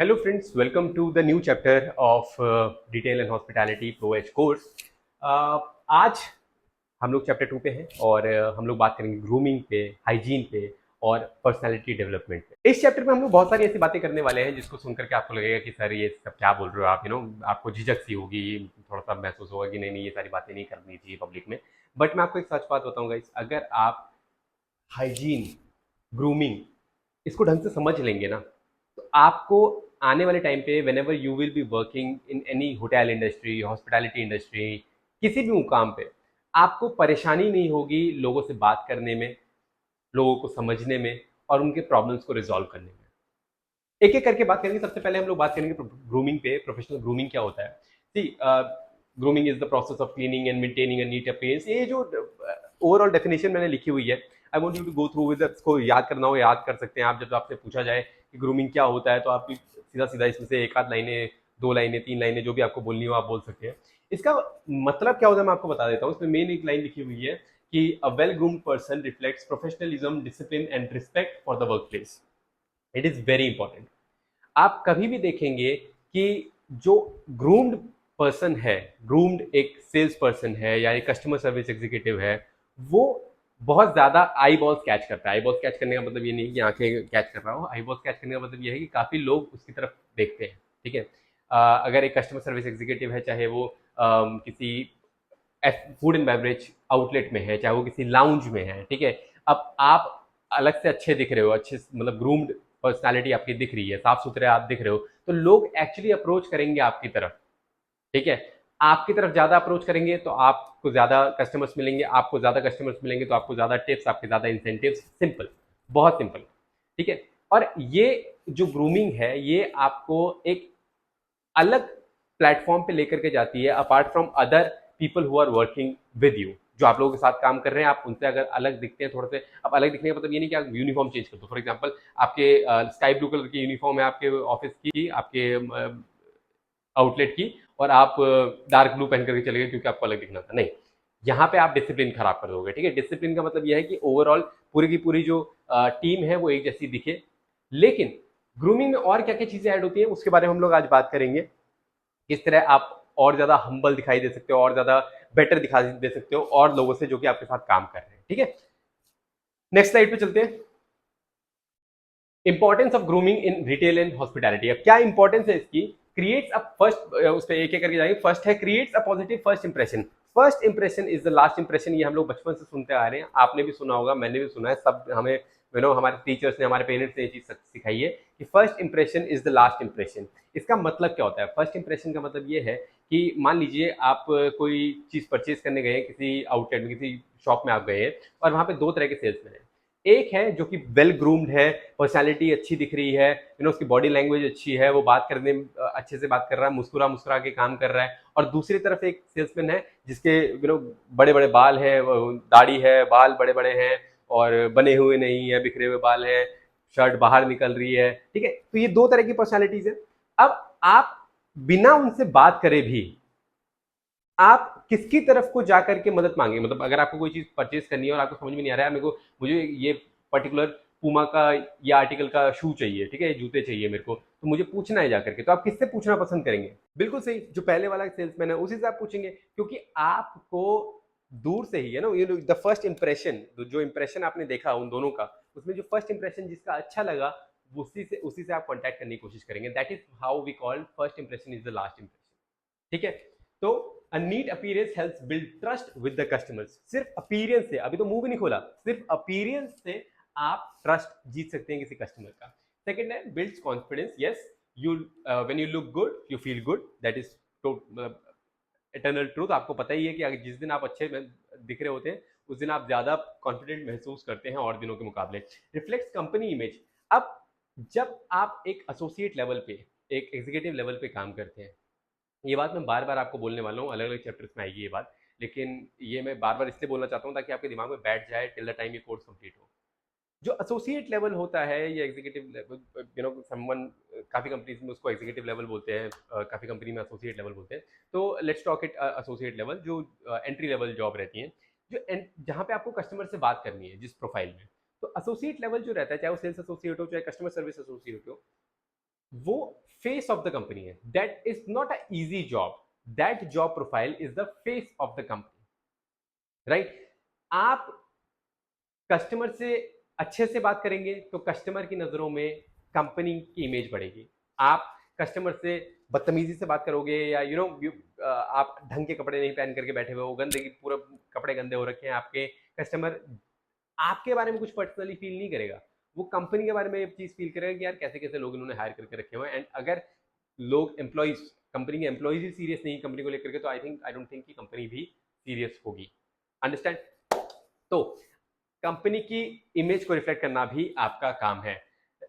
Hello friends, welcome to the new chapter of Retail and Hospitality Pro Edge course. आज हम लोग chapter 2 पे हैं और हम लोग बात करेंगे ग्रूमिंग पे, हाइजीन पे और पर्सनालिटी डेवलपमेंट पे। इस चैप्टर में हम लोग बहुत सारी ऐसी बातें करने वाले हैं जिसको सुनकर के आपको लगेगा कि सर ये सब क्या बोल रहे हो आप, आपको झिझक सी होगी, थोड़ा सा महसूस होगा कि नहीं नहीं ये सारी बातें नहीं करनी चाहिए पब्लिक में। बट मैं आपको एक सच बात बताऊंगा, इस अगर आप हाइजीन, ग्रूमिंग इसको ढंग से समझ लेंगे ना, तो आपको आने वाले टाइम पे when ever you will be working in any hotel industry, hospitality industry, किसी भी मुकाम पे आपको परेशानी नहीं होगी लोगों से बात करने में, लोगों को समझने में और उनके प्रॉब्लम्स को रिजॉल्व करने में। एक एक करके बात करेंगे। सबसे पहले हम लोग बात करेंगे ग्रूमिंग पे। प्रोफेशनल ग्रूमिंग क्या होता है? See, grooming is the process of cleaning and maintaining a neat appearance. ये जो ओवरऑल डेफिनेशन मैंने लिखी हुई है, I want you to go through with, इसको याद करना हो याद कर सकते हैं आप। जब आपसे पूछा जाए कि ग्रूमिंग क्या होता है तो आप सीधा सीधा इसमें से एक आध लाइनें, दो लाइनें, तीन लाइनें, जो भी आपको बोलनी हो आप बोल सकते हैं। इसका मतलब क्या होता है मैं आपको बता देता हूँ। इसमें मेन एक लाइन लिखी हुई है कि a well groomed person reflects professionalism, discipline and respect for the work place. It is very important. आप कभी भी देखेंगे कि जो ग्रूम्ड पर्सन है, ग्रूम्ड एक सेल्स पर्सन है या एक कस्टमर सर्विस एग्जीक्यूटिव है, वो बहुत ज्यादा आई बॉल्स कैच करता है। आई बॉल्स कैच करने का मतलब ये नहीं कि आंखें कैच कर रहा हो। आई बॉल्स कैच करने का मतलब ये है कि काफी लोग उसकी तरफ देखते हैं। ठीक है। अगर एक कस्टमर सर्विस एग्जीक्यूटिव है, चाहे वो किसी फूड एंड बेवरेज आउटलेट में है, चाहे वो किसी लाउंज में है, ठीक है। अब आप अलग से अच्छे दिख रहे हो, अच्छे मतलब ग्रूम्ड पर्सनालिटी आपकी दिख रही है, साफ सुथरे आप दिख रहे हो, तो लोग एक्चुअली अप्रोच करेंगे आपकी तरफ। ठीक है। आपकी तरफ ज्यादा अप्रोच करेंगे तो आपको ज्यादा कस्टमर्स मिलेंगे, आपको ज्यादा कस्टमर्स मिलेंगे तो आपको ज्यादा टिप्स, आपके ज्यादा इंसेंटिव। सिंपल, बहुत सिंपल। ठीक है। और ये जो ग्रूमिंग है ये आपको एक अलग प्लेटफॉर्म पे लेकर के जाती है, apart from other people who are working with you. जो आप लोगों के साथ काम कर रहे हैं, आप उनसे अगर अलग दिखते हैं थोड़े से। अब अलग दिखने का मतलब ये नहीं कि आप यूनिफॉर्म चेंज कर दो। फॉर एग्जांपल, आपके स्काई ब्लू कलर की यूनिफॉर्म है आपके ऑफिस की, आपके आउटलेट की, और आप डार्क ब्लू पहन करके चले गए क्योंकि आपको अलग दिखना था। नहीं, यहाँ पे आप डिसिप्लिन खराब कर दोगे। ठीक है। डिसिप्लिन का मतलब यह है कि ओवरऑल पूरी की पूरी जो टीम है वो एक जैसी दिखे। लेकिन ग्रूमिंग में और क्या क्या चीजें ऐड होती है उसके बारे में हम लोग आज बात करेंगे। किस तरह आप और ज्यादा हम्बल दिखाई दे सकते हो, और ज्यादा बेटर दिखा दे सकते हो और लोगों से जो कि आपके साथ काम कर रहे हैं। ठीक है। नेक्स्ट स्लाइड पे चलते हैं। Importance of grooming in retail and hospitality. अब क्या इंपॉर्टेंस है इसकी? क्रिएट्स अ फर्स्ट, उस पर एक एक करके जाएंगे। फर्स्ट है creates a positive first impression. First impression is the last impression. ये हम लोग बचपन से सुनते आ रहे हैं, आपने भी सुना होगा, मैंने भी सुना है, सब हमें हमारे टीचर्स ने, हमारे पेरेंट्स ने ये चीज सिखाई है कि first impression is the last impression. इसका मतलब क्या होता है? फर्स्ट इंप्रेशन का मतलब ये है कि मान लीजिए आप कोई चीज परचेज करने गए, किसी आउटलेट में, किसी शॉप में आप गए हैं, और वहां पे दो तरह के सेल्समैन हैं। एक है जो कि वेल ग्रूम्ड है, पर्सनालिटी अच्छी दिख रही है, उसकी बॉडी लैंग्वेज अच्छी है, वो बात करने में अच्छे से बात कर रहा है, मुस्कुरा मुस्कुरा के काम कर रहा है। और दूसरी तरफ एक सेल्समैन है जिसके बड़े बड़े बाल हैं, दाढ़ी है, बाल बड़े बड़े हैं और बने हुए नहीं है, बिखरे हुए बाल हैं, शर्ट बाहर निकल रही है। ठीक है। तो ये दो तरह की पर्सनैलिटीज है। अब आप बिना उनसे बात करे भी आप किसकी तरफ को जाकर के मदद मांगे? मतलब अगर आपको कोई चीज परचेज करनी है और आपको समझ में नहीं आ रहा है, मेरे को, मुझे ये पर्टिकुलर पूमा का या आर्टिकल का शू चाहिए, ठीक है, जूते चाहिए मेरे को, तो मुझे पूछना है जाकर के, तो आप किससे पूछना पसंद करेंगे? बिल्कुल सही, जो पहले वाला सेल्समैन है उसी से आप पूछेंगे, क्योंकि आपको दूर से ही है ना, ये द फर्स्ट इंप्रेशन, जो इंप्रेशन आपने देखा उन दोनों का, उसमें जो फर्स्ट इंप्रेशन जिसका अच्छा लगा, उसी से आप कॉन्टैक्ट करने की कोशिश करेंगे। That is how we call first impression is the last impression. ठीक है। तो a neat appearance helps build trust with the customers. सिर्फ अपीयरेंस से, अभी तो मुंह भी नहीं खोला, सिर्फ अपीयरेंस से आप ट्रस्ट जीत सकते हैं किसी कस्टमर का। सेकंड है builds confidence. Yes, you when you look good you feel good, that is eternal truth. आपको पता ही है कि जिस दिन आप अच्छे दिख रहे होते हैं उस दिन आप ज्यादा कॉन्फिडेंट महसूस करते हैं और दिनों के मुकाबले। Reflects company image. अब जब आप एक एसोसिएट लेवल पे, एक एग्जीक्यूटिव लेवल पे काम करते हैं, ये बात मैं बार बार आपको बोलने वाला हूँ, अलग अलग चैप्टर्स में आएगी ये बात, लेकिन ये मैं बार बार इसलिए बोलना चाहता हूँ ताकि आपके दिमाग में बैठ जाए टिल द टाइम ये कोर्स कंप्लीट हो। जो एसोसिएट लेवल होता है या एग्जीक्यूटिव लेवल, समवन, काफ़ी कंपनीज में उसको एग्जीक्यूटिव लेवल बोलते हैं, काफ़ी कंपनी में एसोसिएट लेवल बोलते हैं। तो let's talk it associate level, जो एंट्री लेवल जॉब रहती है, जहाँ पे आपको कस्टमर से बात करनी है जिस प्रोफाइल में। तो एसोसिएट लेवल जो रहता है, चाहे वो सेल्स एसोसिएट हो चाहे कस्टमर सर्विस एसोसिएट हो, वो फेस ऑफ द कंपनी है. That is not a easy job. That job profile is the face of the company. Right. आप कस्टमर से अच्छे से बात करेंगे तो कस्टमर की नजरों में कंपनी की इमेज बढ़ेगी. आप कस्टमर से बदतमीजी से बात करोगे या आप ढंग के कपड़े नहीं पहन करके बैठे हुए हो, गंदे की पूरा कपड़े गंदे हो रखे हैं आपके, कस्टमर आपके बारे में कुछ पर्सनली फील नहीं करेगा. वो कंपनी के बारे में ये चीज फील करेगा कि यार कैसे कैसे लोग इन्होंने हायर करके रखे हुए हैं. एंड अगर लोग एम्प्लॉइज, कंपनी के एम्प्लॉइज ही सीरियस नहीं कंपनी को लेकर के, तो आई डोंट थिंक कि कंपनी भी सीरियस होगी. अंडरस्टैंड. तो कंपनी की इमेज को रिफ्लेक्ट करना भी आपका काम है.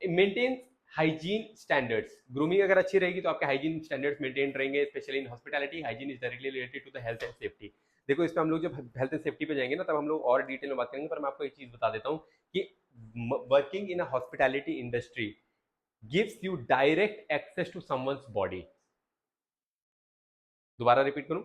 Maintain hygiene standards. ग्रूमिंग अगर अच्छी रहेगी तो आपके हाइजीन स्टैंडर्ड्स मेंटेन रहेंगे. Specially in hospitality hygiene is directly related to the health and safety. देखो इस पर हम लोग जब हेल्थ एंड सेफ्टी पे जाएंगे ना, तब हम लोग और डिटेल में बात करेंगे, पर मैं आपको एक चीज बता देता हूं कि working in a hospitality industry gives you direct access to someone's body. दोबारा रिपीट करूं.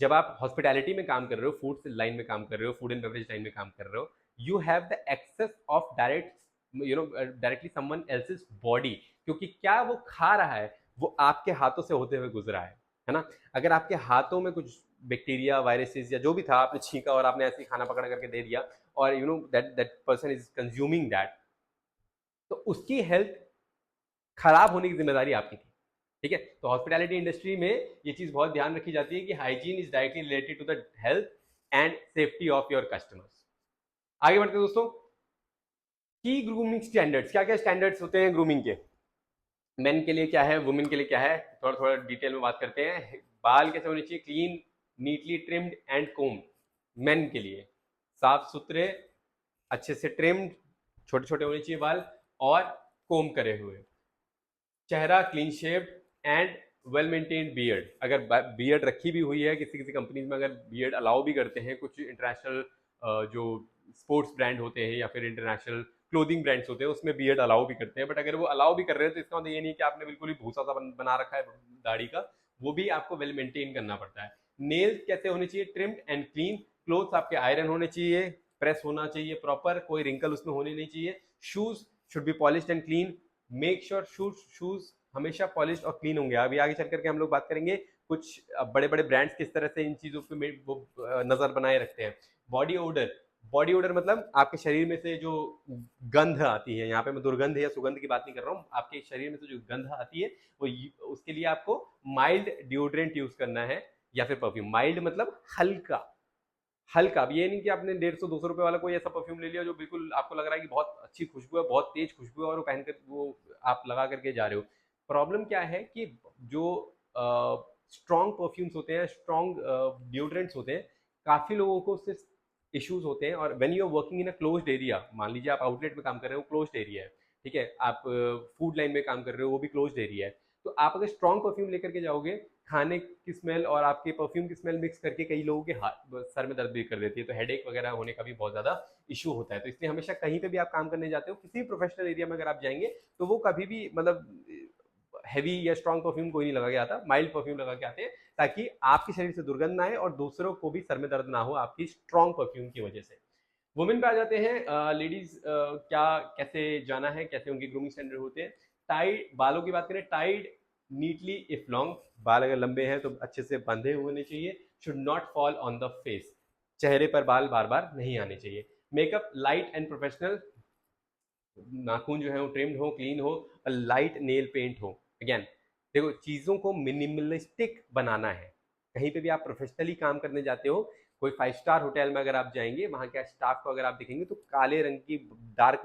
जब आप हॉस्पिटैलिटी में काम कर रहे हो, फूड लाइन में काम कर रहे हो, फूड एंड बेवरेज लाइन में काम कर रहे हो, you have the access of direct directly someone else's body. क्योंकि क्या वो खा रहा है वो आपके हाथों से होते हुए गुजरा है ना. अगर आपके हाथों में कुछ बैक्टीरिया वायरसेस या जो भी था, आपने छींका और आपने ऐसे ही खाना पकड़ करके दे दिया, और that that person is consuming that, तो उसकी हेल्थ खराब होने की जिम्मेदारी आपकी थी. ठीक है. तो हॉस्पिटैलिटी इंडस्ट्री में ये चीज बहुत ध्यान रखी जाती है कि hygiene is directly related to the health and safety of your customers. आगे बढ़ते हैं दोस्तों. की ग्रूमिंग स्टैंडर्ड्स. क्या क्या स्टैंडर्ड्स होते हैं ग्रूमिंग के? मेन के लिए क्या है, वुमेन के लिए क्या है, थोड़ा थोड़ा डिटेल में बात करते हैं. बाल कैसे होने चाहिए? Clean, neatly trimmed and combed. Main के लिए साफ सुथरे, अच्छे से ट्रिम्ड, छोटे छोटे होने चाहिए बाल, और कोम करे हुए. चेहरा clean shaved and well maintained beard. अगर बियर्ड रखी भी हुई है, किसी किसी कंपनीज में अगर बियर्ड अलाउ भी करते हैं, कुछ इंटरनेशनल जो स्पोर्ट्स ब्रांड होते हैं या फिर इंटरनेशनल क्लोथिंग ब्रांड्स होते हैं उसमें बियर्ड अलाउ भी करते हैं. बट अगर वो अलाउ भी कर रहे हैं तो इसका मतलब ये नहीं कि आपने बिल्कुल ही भूसा सा बना रखा है दाढ़ी का. वो भी आपको वेल मेंटेन करना पड़ता है. नेल्स कैसे होने चाहिए? Trimmed and clean. क्लोथ्स आपके आयरन होने चाहिए, प्रेस होना चाहिए प्रॉपर, कोई रिंकल उसमें होने नहीं चाहिए. Shoes should be polished and clean. Make sure shoes हमेशा पॉलिश और क्लीन होंगे. अभी आगे चल करके हम लोग बात करेंगे कुछ बड़े बड़े ब्रांड्स किस तरह से इन चीजों पे वो नजर बनाए रखते हैं. Body order. बॉडी ओडर मतलब आपके शरीर में से जो गंध आती है, यहाँ पे मैं दुर्गंध या सुगंध की बात नहीं कर रहा हूँ, आपके शरीर में से जो गंध आती है वो उसके लिए आपको माइल्ड डिओड्रेंट यूज करना है या फिर परफ्यूम. माइल्ड मतलब हल्का. हल्का. अब ये नहीं कि आपने 150-200 रुपए वाला कोई ऐसा परफ्यूम ले लिया जो बिल्कुल आपको लग रहा है कि बहुत अच्छी खुशबू है, बहुत तेज खुशबू है, और वो पहनकर वो आप लगा करके जा रहे हो. प्रॉब्लम क्या है कि जो स्ट्रॉन्ग परफ्यूम्स होते हैं, स्ट्रॉन्ग डिओड्रेंट्स होते हैं, काफी लोगों को उससे इश्यूज होते हैं. और when you are working in a closed area, मान लीजिए आप आउटलेट में काम कर रहे हो, क्लोज्ड एरिया है, ठीक है, आप फूड लाइन में काम कर रहे हो, वो भी क्लोज्ड एरिया है, तो आप अगर स्ट्रॉन्ग परफ्यूम लेकर के जाओगे, खाने की स्मेल और आपके परफ्यूम की स्मेल मिक्स करके कई लोगों के सर में दर्द भी कर देती है, तो हेडेक वगैरह होने का भी बहुत ज्यादा इशू होता है. तो इसलिए हमेशा कहीं पे भी आप काम करने जाते हो, किसी भी प्रोफेशनल एरिया में अगर आप जाएंगे, तो वो कभी भी मतलब हैवी या स्ट्रॉन्ग परफ्यूम कोई नहीं लगा के आता, माइल्ड परफ्यूम लगा के आते हैं, ताकि आपके शरीर से दुर्गंध ना आए और दूसरों को भी सर में दर्द ना हो आपकी स्ट्रॉन्ग परफ्यूम की वजह से. वुमेन पे आ जाते हैं. लेडीज क्या कैसे जाना है, कैसे उनके ग्रूमिंग स्टैंडर्ड होते हैं. टाइड. बालों की बात करें, टाइड नीटली इफ लॉन्ग. बाल अगर लंबे हैं तो अच्छे से बंधे होने चाहिए. Should not fall on the face. चेहरे पर बाल बार बार नहीं आने चाहिए. Makeup light and professional. नाखून जो है वो ट्रिम्ड हो, क्लीन हो, और लाइट नेल पेंट हो. अगेन देखो, चीजों को मिनिमलिस्टिक बनाना है. कहीं पे भी आप प्रोफेशनली काम करने जाते हो, कोई 5 स्टार होटल में अगर आप जाएंगे, वहां के स्टाफ को अगर आप देखेंगे तो काले रंग की डार्क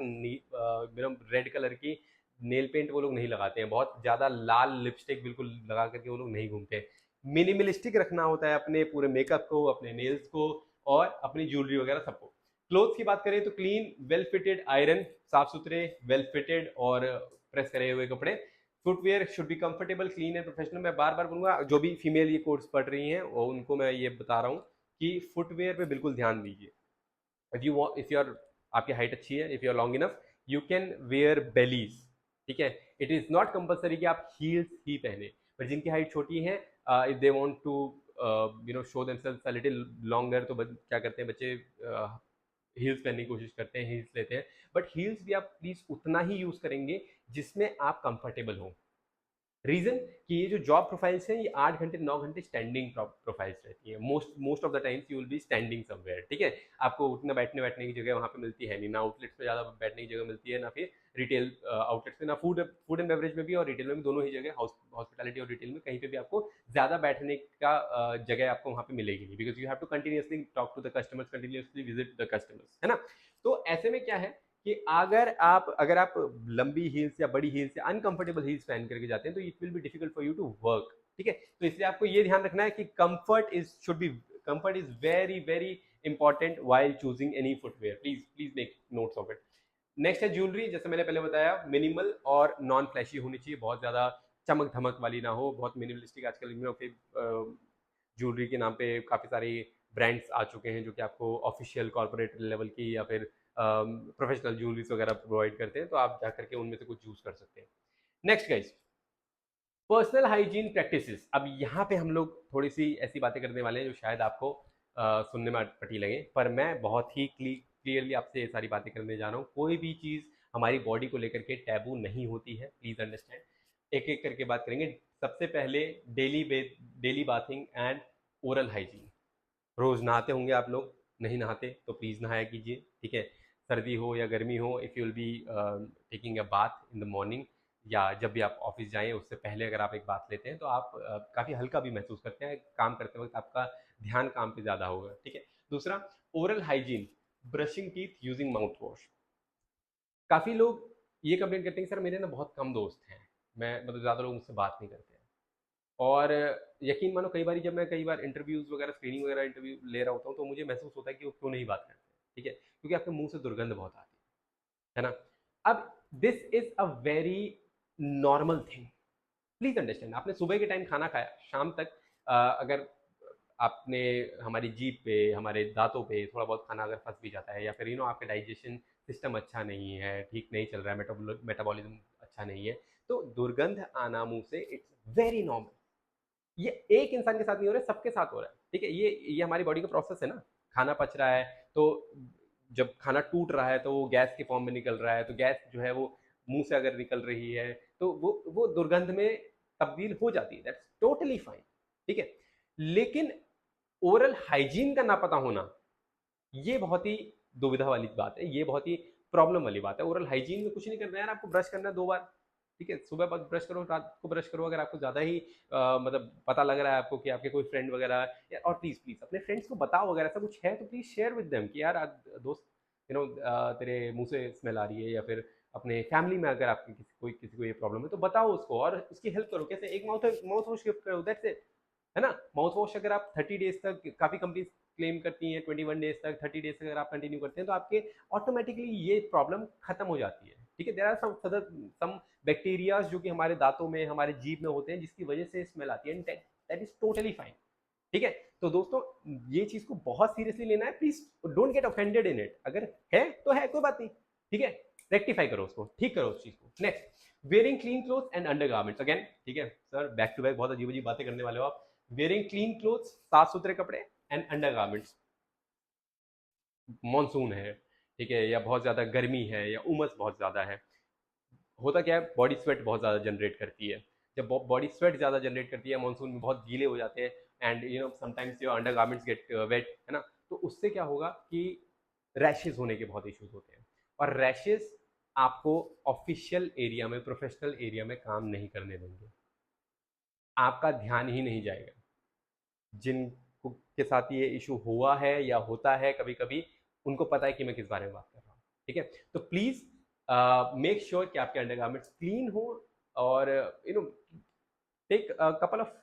रेड कलर की नेल पेंट वो लोग नहीं लगाते हैं, बहुत ज्यादा लाल लिपस्टिक बिल्कुल लगा करके वो लोग नहीं घूमते हैं. मिनिमलिस्टिक रखना होता है अपने पूरे मेकअप को, अपने नेल्स को, और अपनी ज्वेलरी वगैरह सबको. क्लोथ्स की बात करें तो क्लीन, वेल फिटेड, आयरन, साफ सुथरे, वेल फिटेड और प्रेस करे हुए कपड़े. Footwear should be comfortable, clean and professional. मैं बार बार बोलूंगा, जो भी फीमेल ये कोर्स पढ़ रही हैं और उनको मैं ये बता रहा हूँ कि फुटवेयर पे बिल्कुल ध्यान दीजिए. इफ यू आर, आपकी हाइट अच्छी है, if you are long enough, you can wear bellies. ठीक है. इट इज नॉट कंपल्सरी कि आप हील्स ही पहने, पर जिनकी हाइट छोटी है, if they want to show themselves a little longer, तो क्या करते हैं बच्चे, हील्स पहनने की कोशिश करते हैं, हील्स लेते हैं. बट हील्स भी आप प्लीज उतना ही यूज करेंगे जिसमें आप कंफर्टेबल हो. रीजन कि ये जो जॉब प्रोफाइल्स हैं ये 8 घंटे 9 घंटे स्टैंडिंग प्रोफाइल्स रहती है। Most of the times you will B standing somewhere, ठीक है। आपको उतना बैठने बैठने की जगह वहाँ पे मिलती है नहीं, ना आउटलेट्स पे ज़्यादा बैठने की जगह मिलती है, ना फिर रिटेल आउटलेट्स पे, ना फूड एंड बेवरेज में भी और रिटेल में भी, दोनों ही जगह हॉस्पिटैलिटी और रिटेल में कहीं पे भी आपको ज़्यादा बैठने का जगह आपको वहाँ पे मिलेगी नहीं, because you have to continuously talk to the customers, continuously visit the customers, है ना। तो ऐसे में क्या है कि अगर आप लंबी हील्स या बड़ी हील्स या अनकंफर्टेबल हील्स पहन करके जाते हैं तो it will be difficult for you to work, ठीक है। तो इसलिए आपको ये ध्यान रखना है कि comfort is very very important while choosing any footwear. Please please make notes of it. Next है ज्वेलरी। जैसे मैंने पहले बताया, मिनिमल और नॉन फ्लैशी होनी चाहिए, बहुत ज्यादा चमक धमक वाली ना हो, बहुत मिनिमलिस्टिक। आजकल ज्वेलरी के नाम पे काफी सारे ब्रांड्स आ चुके हैं जो कि आपको ऑफिशियल कॉर्पोरेट लेवल की या फिर प्रोफेशनल ज्वेलरीज वगैरह प्रोवाइड करते हैं, तो आप जा करके उनमें से कुछ यूज कर सकते हैं। Next guys, personal hygiene practices. अब यहाँ पे हम लोग थोड़ी सी ऐसी बातें करने वाले हैं जो शायद आपको सुनने में अटपटी लगे, पर मैं बहुत ही क्लियरली आपसे ये सारी बातें करने जा रहा हूँ। कोई भी चीज़ हमारी बॉडी को लेकर के टैबू नहीं होती है, प्लीज अंडरस्टैंड। एक एक करके बात करेंगे। सबसे पहले daily bathing and oral hygiene. रोज नहाते होंगे आप लोग, नहीं नहाते तो प्लीज नहाया कीजिए, ठीक है। सर्दी हो या गर्मी हो, if you will be taking a bath in the morning, या जब भी आप ऑफिस जाएं उससे पहले अगर आप एक बात लेते हैं तो आप काफ़ी हल्का भी महसूस करते हैं। काम करते वक्त आपका ध्यान काम पे ज़्यादा होगा, ठीक है। दूसरा, oral hygiene, brushing teeth using mouth wash. काफ़ी लोग ये कंप्लेन करते हैं कि सर मेरे ना बहुत कम दोस्त हैं, मैं मतलब ज़्यादा लोग मुझसे बात नहीं करते हैं। और यकीन मानो कई बार इंटरव्यूज वगैरह, स्क्रीनिंग वगैरह इंटरव्यू ले रहा होता हूँ तो मुझे महसूस होता है कि वो क्यों नहीं बात करते हैं, ठीक है, क्योंकि आपके मुंह से दुर्गंध बहुत आती है ना। अब this is a very normal thing, please understand. आपने सुबह के टाइम खाना खाया, शाम तक अगर आपने हमारी जीभ पे, हमारे दांतों पे थोड़ा बहुत खाना अगर फंस भी जाता है, या फिर आपका डाइजेशन सिस्टम अच्छा नहीं है, ठीक नहीं चल रहा है, मेटाबॉलिज्म अच्छा नहीं है, तो दुर्गंध आना मुंह से इट्स वेरी नॉर्मल। ये एक इंसान के साथ नहीं हो रहा है, सबके साथ हो रहा है, ठीक है। ये हमारी बॉडी का प्रोसेस है ना। खाना पच रहा है तो जब खाना टूट रहा है तो वो गैस के फॉर्म में निकल रहा है, तो गैस जो है वो मुंह से अगर निकल रही है तो वो दुर्गंध में तब्दील हो जाती है, दैट्स टोटली फाइन, ठीक है। लेकिन ओरल हाइजीन का ना पता होना, ये बहुत ही दुविधा वाली बात है, ये बहुत ही प्रॉब्लम वाली बात है। ओरल हाइजीन में कुछ नहीं करना है यार, आपको ब्रश करना है 2 बार, ठीक है। सुबह वक्त ब्रश करो, रात को ब्रश करो। अगर आपको ज़्यादा ही मतलब पता लग रहा है आपको कि आपके कोई फ्रेंड वगैरह, या और प्लीज़ प्लीज़ अपने फ्रेंड्स को बताओ, अगर ऐसा कुछ है तो प्लीज़ शेयर विद देम कि यार आज दोस्त तेरे मुंह से स्मेल आ रही है, या फिर अपने फैमिली में अगर आपके किसी को ये प्रॉब्लम है तो बताओ उसको और उसकी हेल्प करो। कैसे? एक माउथ वॉश गिफ्ट करो, दैट्स इट, है ना। माउथ वॉश अगर आप 30 डेज तक, काफ़ी कंपनीज क्लेम करती हैं 21 डेज तक, 30 डेज तक अगर आप कंटिन्यू करते हैं तो आपके ऑटोमेटिकली ये प्रॉब्लम खत्म हो जाती है, ठीक है। देर आर सम बैक्टीरियाज जो कि हमारे दांतों में, हमारे जीभ में होते हैं, जिसकी वजह से स्मेल आती है, दैट इज टोटली फाइन, ठीक है। तो दोस्तों, ये चीज को बहुत सीरियसली लेना है, please don't get offended in it. अगर है तो है, कोई बात नहीं, ठीक है। रेक्टिफाई करो उसको, ठीक करो उस चीज को। Next, wearing clean cloth and under garments. Again, ठीक है सर, बैक टू बैक बहुत अजीब अजीब बातें करने वाले हो आप। वेयरिंग क्लीन क्लोथ्स, साफ सुथरे कपड़े, एंड अंडर गार्मेंट्स। मानसून है, ठीक है, या बहुत ज्यादा गर्मी है, या उमस बहुत ज्यादा है, होता क्या है, बॉडी स्वेट बहुत ज़्यादा जनरेट करती है। जब बॉडी स्वेट ज़्यादा जनरेट करती है, मानसून में बहुत गीले हो जाते हैं, and sometimes your undergarments get wet, है ना। तो उससे क्या होगा कि रैशेज होने के बहुत इश्यूज होते हैं, और रैशेज आपको ऑफिशियल एरिया में, प्रोफेशनल एरिया में काम नहीं करने देंगे, आपका ध्यान ही नहीं जाएगा। जिन के साथ ये इशू हुआ है या होता है कभी कभी, उनको पता है कि मैं किस बारे में बात कर रहा हूँ, ठीक है। तो प्लीज मेक श्योर कि आपके अंडरगारमेंट्स क्लीन हो, और take couple of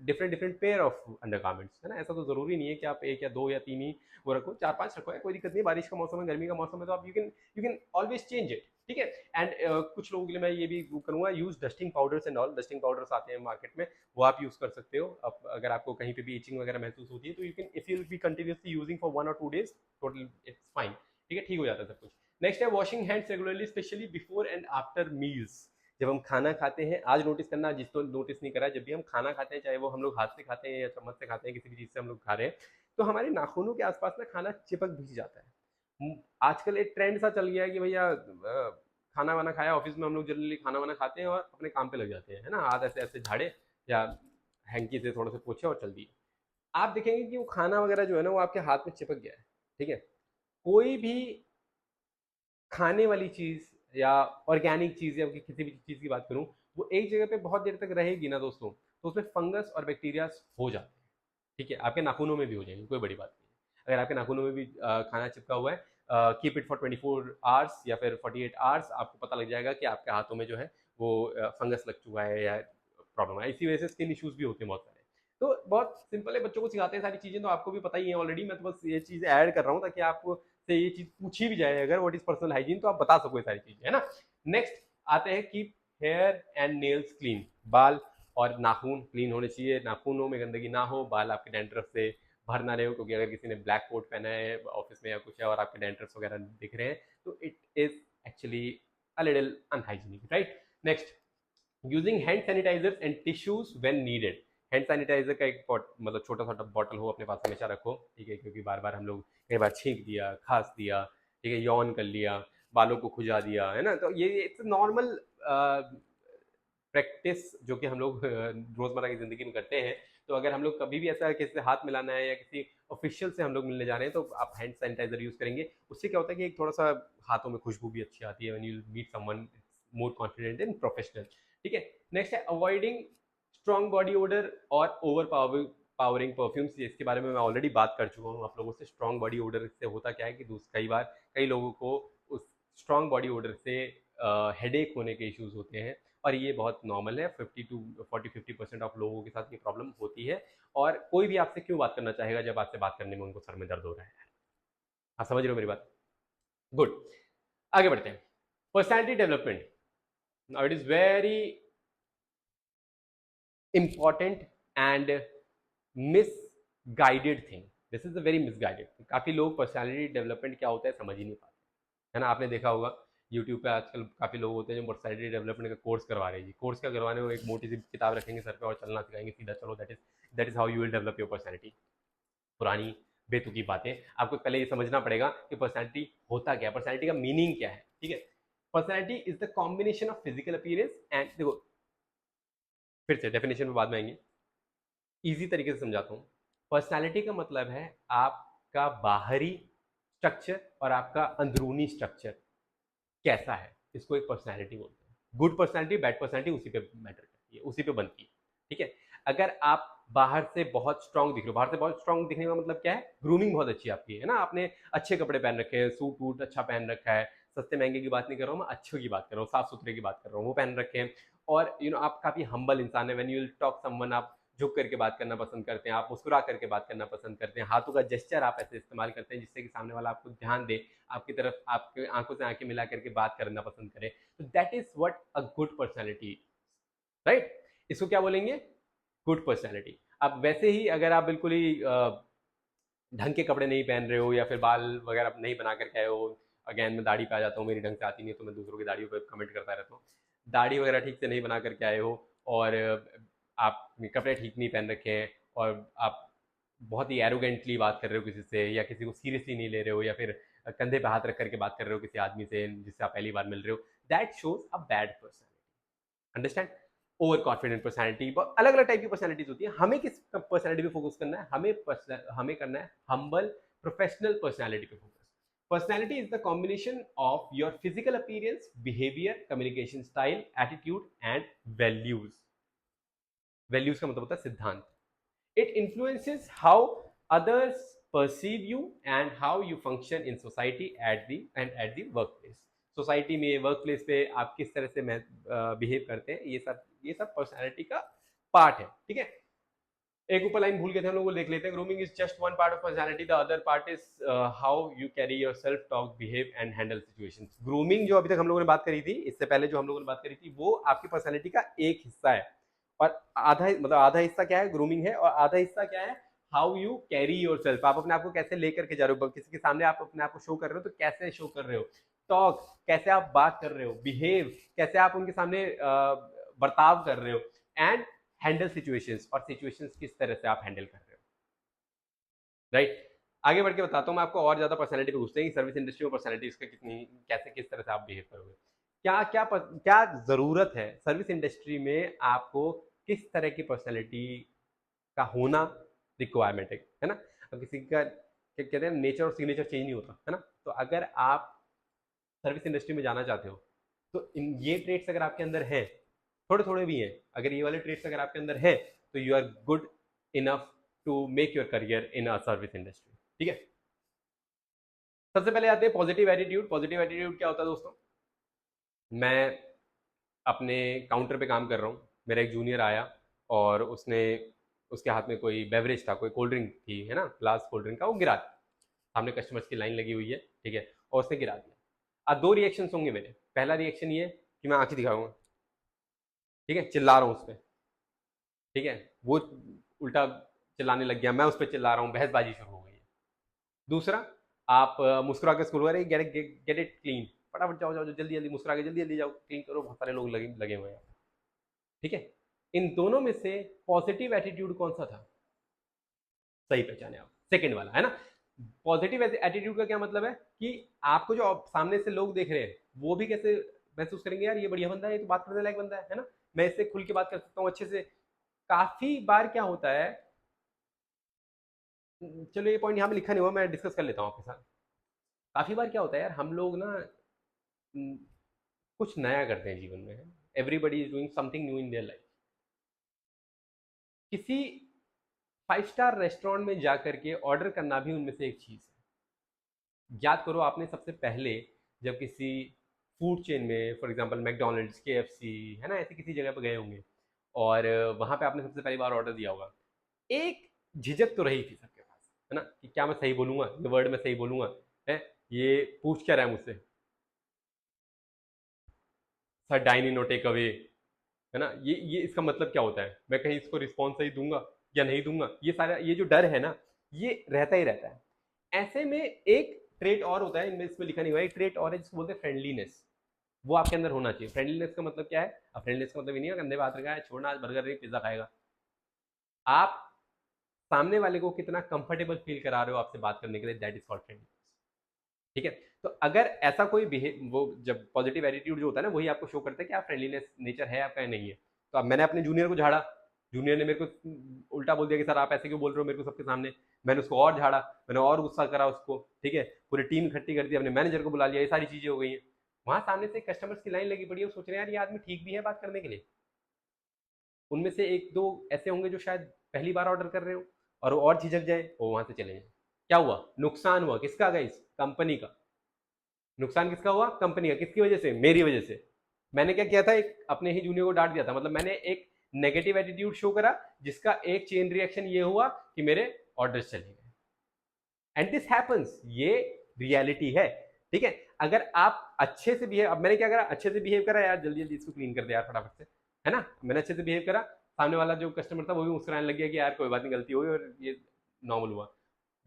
different different pair of undergarments, है ना। ऐसा तो जरूरी नहीं है कि आप एक या दो या तीन ही वो रखो, 4-5 रखो, है कोई दिक्कत नहीं। बारिश का मौसम है, गर्मी का मौसम है, तो आप you can always change it, ठीक है। एंड कुछ लोगों के लिए मैं ये भी करूंगा, use dusting powders and all. Dusting powders आते हैं मार्केट में, वो आप यूज कर सकते हो। अब अगर आपको कहीं पे भी इचिंग वगैरह महसूस होती है तो you can, if you B continuously using for 1 or 2 days, total it's fine, ठीक है, ठीक हो जाता है सब कुछ। नेक्स्ट है washing hands regularly, specially before and after meals. जब हम खाना खाते हैं, आज नोटिस करना, जिस तो नोटिस नहीं करा, जब भी हम खाना खाते हैं, चाहे वो हम लोग हाथ से खाते हैं या चम्मच से खाते हैं, किसी भी चीज़ से हम लोग खा रहे हैं, तो हमारे नाखूनों के आसपास ना खाना चिपक भी जाता है। आजकल एक ट्रेंड सा चल गया है कि भैया खाना वाना खाया ऑफिस में, हम लोग जनरली खाना वाना खाते हैं और अपने काम पे लग जाते हैं, है ना, हाथ ऐसे ऐसे झाड़े या हैंकी से थोड़ा सा पोछे और चल दिए। आप देखेंगे कि वो खाना वगैरह जो है ना वो आपके हाथ में चिपक गया है, ठीक है। कोई भी खाने वाली चीज या ऑर्गेनिक चीज या किसी भी चीज की बात करूं, वो एक जगह पे बहुत देर तक रहेगी ना दोस्तों, तो उसमें फंगस और बैक्टीरिया हो जाते हैं, ठीक है। आपके नाखूनों में भी हो जाएंगे, कोई बड़ी बात नहीं है। अगर आपके नाखूनों में भी खाना चिपका हुआ है, कीप इट फॉर 24 आवर्स या फिर 48 आवर्स, आपको पता लग जाएगा कि आपके हाथों में जो है वो फंगस लग चुका है या प्रॉब्लम है। इसी वजह से स्किन इश्यूज भी होते हैं बहुत सारे। तो बहुत सिंपल है, बच्चों को सिखाते हैं सारी चीजें, तो आपको भी पता ही है ऑलरेडी। मैं तो बस ये चीज ऐड कर रहा हूँ ताकि आपको से ये चीज पूछी भी जाए अगर व्हाट इज पर्सनल हाइजीन, तो आप बता सको ये सारी चीजें, है ना। नेक्स्ट आते हैं keep hair and nails clean. बाल और नाखून क्लीन होने चाहिए, नाखूनों में गंदगी ना हो, बाल आपके डैंड्रफ से भर ना रहे हो, क्योंकि अगर किसी ने ब्लैक कोट पहना है ऑफिस में या कुछ है और आपके डैंड्रफ वगैरह दिख रहे हैं तो it is actually a little unhygienic, right. Next, using hand sanitizers and tissues when needed. Hand sanitizer का एक मतलब छोटा सा बॉटल हो अपने पास हमेशा रखो, ठीक है, क्योंकि बार बार हम लोग कई बार छींक दिया, खांस दिया, ठीक है, यौन कर लिया, बालों को खुजा दिया, है ना, तो ये इट्स नॉर्मल प्रैक्टिस जो कि हम लोग रोजमर्रा की जिंदगी में करते हैं। तो अगर हम लोग कभी भी ऐसा किसी से हाथ मिलाना है या किसी ऑफिशियल से हम लोग मिलने जा रहे हैं तो आप हैंड सैनिटाइजर यूज करेंगे। उससे क्या होता है कि एक थोड़ा सा हाथों में खुशबू भी अच्छी आती है, when you meet someone more confident and professional, ठीक है। नेक्स्ट है अवॉइडिंग स्ट्रॉन्ग बॉडी ओडर और ओवर पावरिंग परफ्यूम्स। इसके बारे में मैं ऑलरेडी बात कर चुका हूँ आप लोगों से। स्ट्रॉन्ग बॉडी ओडर से होता क्या है कि कई बार कई लोगों को उस स्ट्रॉन्ग बॉडी ओडर से हेडेक होने के इश्यूज होते हैं, और ये बहुत नॉर्मल है। 50 to 40-50% ऑफ लोगों के साथ ये प्रॉब्लम होती है। और कोई भी आपसे क्यों बात करना चाहेगा जब आपसे बात करने में उनको सर में दर्द हो रहा है? आप समझ रहे हो मेरी बात? गुड, आगे बढ़ते हैं। Personality development, now it is very important and misguided thing. This is a very misguided. काफी लोग पर्सनैलिटी डेवलपमेंट क्या होता है समझ ही नहीं पाते, है ना। आपने देखा होगा यूट्यूब पे आजकल काफी लोग होते हैं जो पर्सनैलिटी डेवलपमेंट का कोर्स करवा रहे हैं। जी, कोर्स क्या करवाने, वो एक मोटी सी किताब रखेंगे सर पे और चलना सिखाएंगे सीधा, चलो that is how you will develop your personality. पुरानी बेतुकी बातें। आपको पहले ये समझना पड़ेगा कि पर्सनैलिटी होता क्या है, पर्सनैलिटी का मीनिंग क्या है, ठीक है। Personality is the combination of physical appearance and, देखो फिर से डेफिनेशन में बाद में आएंगे, इजी तरीके से समझाता हूँ। पर्सनैलिटी का मतलब है आपका बाहरी स्ट्रक्चर और आपका अंदरूनी स्ट्रक्चर कैसा है, इसको एक पर्सनैलिटी बोलते हैं। गुड पर्सनैलिटी बैड पर्सनैलिटी उसी पे मैटर करती है, उसी पे बनती है, ठीक है। अगर आप बाहर से बहुत स्ट्रांग दिख रहे हो, बाहर से बहुत स्ट्रांग दिखने का मतलब क्या है, ग्रूमिंग बहुत अच्छी आपकी है ना, आपने अच्छे कपड़े पहन रखे हैं, सूट वूट अच्छा पहन रखा है, सस्ते महंगे की बात नहीं कर रहा हूँ मैं, अच्छे की बात कर रहा हूँ, साफ सुथरे की बात कर रहा हूँ, वो पहन रखे हैं। और आप काफी हम्बल इंसान है, when you will talk someone, आप झुक करके बात करना पसंद करते हैं, आप मुस्कुरा करके बात करना पसंद करते हैं, हाथों का जेस्चर आप ऐसे इस्तेमाल करते हैं जिससे कि सामने वाला आपको ध्यान दे, आपकी तरफ आपके आंखों से आंखें मिला करके बात करना पसंद करे। तो that is what a good personality, right. इसको क्या बोलेंगे? Good personality. अब वैसे ही अगर आप बिल्कुल ही ढंग के कपड़े नहीं पहन रहे हो या फिर बाल वगैरह नहीं बना करके आए हो, अगेन मैं दाढ़ी पे आ जाता हूँ, मेरी ढंग से आती नहीं है तो मैं दूसरों की दाढ़ियों पर कमेंट करता रहता हूँ। दाढ़ी वगैरह ठीक से नहीं बना करके आए हो और आप कपड़े ठीक नहीं पहन रखे हैं और आप बहुत ही एरोगेंटली बात कर रहे हो किसी से, या किसी को सीरियसली नहीं ले रहे हो, या फिर कंधे पे हाथ रख करके बात कर रहे हो किसी आदमी से जिससे आप पहली बार मिल रहे हो, that shows a bad personality. Understand? Over confident personality, अलग अलग टाइप की पर्सनैलिटीज होती है। हमें किस पर्सनैलिटी पे फोकस करना है? हमें करना है हम्बल प्रोफेशनल पर्सनैलिटी पे focus. Personality is the combination of your physical appearance, behaviour, communication style, attitude and values. Values का मतलब होता है सिद्धांत। It influences how others perceive you and how you function in society at the workplace। Society में, work place पे आप किस तरह से बिहेव करते हैं, ये सब पर्सनैलिटी का पार्ट है, ठीक है। एक ऊपर लाइन भूल गए थे हम लोग, वो देख लेते हैं। Grooming is just one part of personality, the other part is how you carry your self, talk, behave and handle situations. Grooming जो अभी तक हम लोगों ने बात करी थी, इससे पहले जो हम लोगों ने बात करी थी, वो आपकी पर्सनैलिटी का एक हिस्सा है। और आधा हिस्सा क्या है, ग्रूमिंग है, और आधा हिस्सा क्या है, how you carry your self. आप अपने आप को कैसे लेकर के जा रहे हो, किसी के सामने आप अपने आप को शो कर रहे हो तो कैसे शो कर रहे हो, टॉक कैसे आप बात कर रहे हो, बिहेव कैसे आप उनके सामने बर्ताव कर रहे हो, एंड हैंडल सिचुएशंस, और सिचुएशंस किस तरह से आप हैंडल कर रहे हो, राइट। आगे बढ़ के बताता हूँ मैं आपको, और ज्यादा पर्सनैलिटी पे घुसते हैं कि सर्विस इंडस्ट्री में पर्सनैलिटी इसका कितनी, कैसे किस तरह से आप बिहेव करोगे। क्या जरूरत है सर्विस इंडस्ट्री में, आपको किस तरह की पर्सनैलिटी का होना रिक्वायरमेंट है ना। अब किसी का क्या कहते हैं, नेचर और सिग्नेचर चेंज नहीं होता है ना। तो अगर आप सर्विस इंडस्ट्री में जाना चाहते हो तो इन ये ट्रेड्स अगर आपके अंदर हैं, थोड़े थोड़े भी हैं, अगर ये वाले ट्रेड्स अगर आपके अंदर हैं तो you are good enough to make your career in a service industry. ठीक है, सबसे पहले आते हैं पॉजिटिव एटीट्यूड। पॉजिटिव एटीट्यूड क्या होता है दोस्तों? मैं अपने काउंटर पे काम कर रहा हूँ, मेरा एक जूनियर आया और उसने, उसके हाथ में कोई बेवरेज था, कोई कोल्ड ड्रिंक थी है ना, ग्लास कोल्ड ड्रिंक का, वो गिरा दिया। सामने कस्टमर्स की लाइन लगी हुई है, ठीक है, और उसने गिरा दिया। अब दो रिएक्शन होंगे मेरे। पहला रिएक्शन ये कि मैं आंखें दिखाऊंगा, ठीक है, चिल्ला रहा हूँ उस पर, ठीक है, वो उल्टा चिल्लाने लग गया, मैं उस पर चिल्ला रहा हूँ, बहसबाजी शुरू हो गई है। दूसरा, आप मुस्कुरा के स्कूल अरे गेट इट क्लीन, फटाफट जाओ जाओ जाओ, जल्दी जल्दी मुस्कुरा के जल्दी जल्दी जाओ क्लीन करो, बहुत सारे लोग लगे लगे हुए हैं। ठीक है, इन दोनों में से पॉजिटिव एटीट्यूड कौन सा था? सही पहचाने आप, सेकंड वाला है ना। पॉजिटिव एटीट्यूड का क्या मतलब है कि आपको जो सामने से लोग देख रहे हैं वो भी कैसे महसूस करेंगे, यार ये बढ़िया बंदा है, ये तो बात करने लायक बंदा है ना, मैं इससे खुल के बात कर सकता हूँ अच्छे से। काफी बार क्या होता है, चलो ये पॉइंट यहाँ पे लिखा नहीं हुआ, मैं डिस्कस कर लेता हूँ आपके साथ। काफी बार क्या होता है यार, हम लोग ना कुछ नया करते हैं जीवन में, everybody is doing something new in their life. किसी 5 स्टार रेस्टोरेंट में जाकर के ऑर्डर करना भी उनमें से एक चीज है। याद करो आपने सबसे पहले जब किसी फूड चेन में, फॉर एग्जांपल मैकडोनल्ड्स, केएफसी है ना, ऐसी किसी जगह पर गए होंगे और वहां पे आपने सबसे पहली बार ऑर्डर दिया होगा, एक झिझक तो रही थी सबके पास, है ना, कि क्या मैं सही बोलूंगा, ये वर्ड मैं सही बोलूंगा, है ये पूछ क्या रहा है मुझसे, सर डाइन इन और टेक अवे, है ना, ये इसका मतलब क्या होता है, मैं कहीं इसको रिस्पॉन्स सही दूंगा या नहीं दूंगा, ये सारा ये जो डर है ना, ये रहता ही रहता है। ऐसे में एक ट्रेट और होता है, इनमें इसमें लिखा नहीं हुआ है, एक ट्रेट और है जिसको बोलते हैं फ्रेंडलीनेस। वो आपके अंदर होना चाहिए। फ्रेंडलीनेस का मतलब क्या है? अब फ्रेंडलीनेस का मतलब ये नहीं है कंधे पे हाथ रखा है, छोड़ना आज बर्गर नहीं पिज्जा खाएगा। आप सामने वाले को कितना कंफर्टेबल फील करा रहे हो आपसे बात करने के लिए, दैट इज कॉल्ड फ्रेंडलीनेस। ठीक है, तो अगर ऐसा कोई बिहेव, वो जब पॉजिटिव एटीट्यूड जो होता है ना, वही आपको शो करता है कि आप फ्रेंडलीनेस नेचर है आपका या नहीं है। तो अब मैंने अपने जूनियर को झाड़ा, जूनियर ने मेरे को उल्टा बोल दिया कि सर आप ऐसे क्यों बोल रहे हो मेरे को सबके सामने। मैंने उसको और झाड़ा, मैंने और गुस्सा करा उसको, ठीक है, पूरी टीम इकट्ठी कर दी, अपने मैनेजर को बुला लिया, ये सारी चीजें हो गई हैं। वहां सामने से कस्टमर्स की लाइन लगी पड़ी है, वो सोच रहे हैं यार ये आदमी ठीक भी है बात करने के लिए। उनमें से एक दो ऐसे होंगे जो शायद पहली बार ऑर्डर कर रहे हो और वो और झिझक जाए, वो वहां से चले जाए। क्या हुआ? नुकसान हुआ किसका गाइस? कंपनी का। नुकसान किसका हुआ? कंपनी का। किसकी वजह से? मेरी वजह से। मैंने क्या किया था, एक अपने ही जूनियर को डांट दिया था, मतलब मैंने एक नेगेटिव एटीट्यूड शो करा, जिसका एक चेन रिएक्शन ये हुआ कि मेरे ऑर्डर्स चले गए। एंड दिस हैपेंस, ये रियलिटी है। ठीक है, अगर आप अच्छे से बिहेव, अब मैंने क्या करा, अच्छे से बिहेव करा, यार जल्दी जल्दी इसको क्लीन कर दे यार फटाफट से, है ना, मैंने अच्छे से बिहेव करा। सामने वाला जो कस्टमर था वो भी मुस्कुराने लग गया कि यार कोई बात नहीं, गलती हुई और ये नॉर्मल हुआ।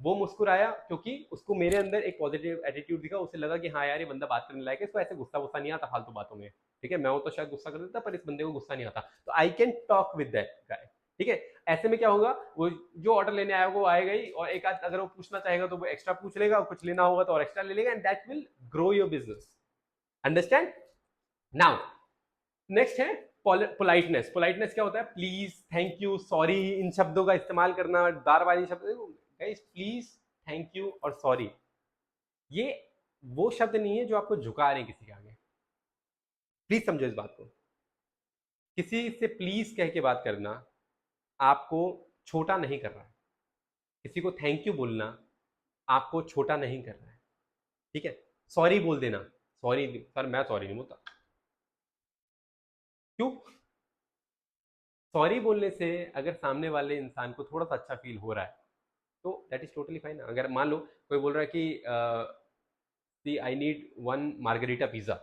वो मुस्कुराया क्योंकि उसको मेरे अंदर एक पॉजिटिव एटीट्यूड दिखा, उसे लगा कि हाँ यार ये बंदा बात करने लायक है, इसको ऐसे गुस्सा गुस्सा नहीं आता फालतू बातों में। ठीक है, मैं वो तो शायद गुस्सा कर देता, पर इस बंदे को गुस्सा नहीं आता, तो I can talk with that guy. ठीक है, ऐसे में क्या होगा, वो जो ऑर्डर लेने आया वो आएगा ही, और एक आध अगर वो पूछना चाहेगा तो वो एक्स्ट्रा पूछ लेगा, और कुछ लेना होगा तो और एक्स्ट्रा ले लेगा, and that will grow your business. Understand? Now next है पोलाइटनेस। पोलाइटनेस क्या होता है? प्लीज, थैंक यू, सॉरी, इन शब्दों का इस्तेमाल करना, बार बार इन शब्द, गाइस प्लीज, थैंक यू और सॉरी, ये वो शब्द नहीं है जो आपको झुका रहे हैं किसी के आगे। प्लीज समझो इस बात को। किसी से प्लीज कह के बात करना आपको छोटा नहीं कर रहा है। किसी को थैंक यू बोलना आपको छोटा नहीं कर रहा है। ठीक है, सॉरी बोल देना, सॉरी सर मैं सॉरी नहीं बोलता। क्यों? सॉरी बोलने से अगर सामने वाले इंसान को थोड़ा सा अच्छा फील हो रहा है तो दैट इज टोटली फाइन। अगर मान लो कोई बोल रहा है कि I need one margarita pizza,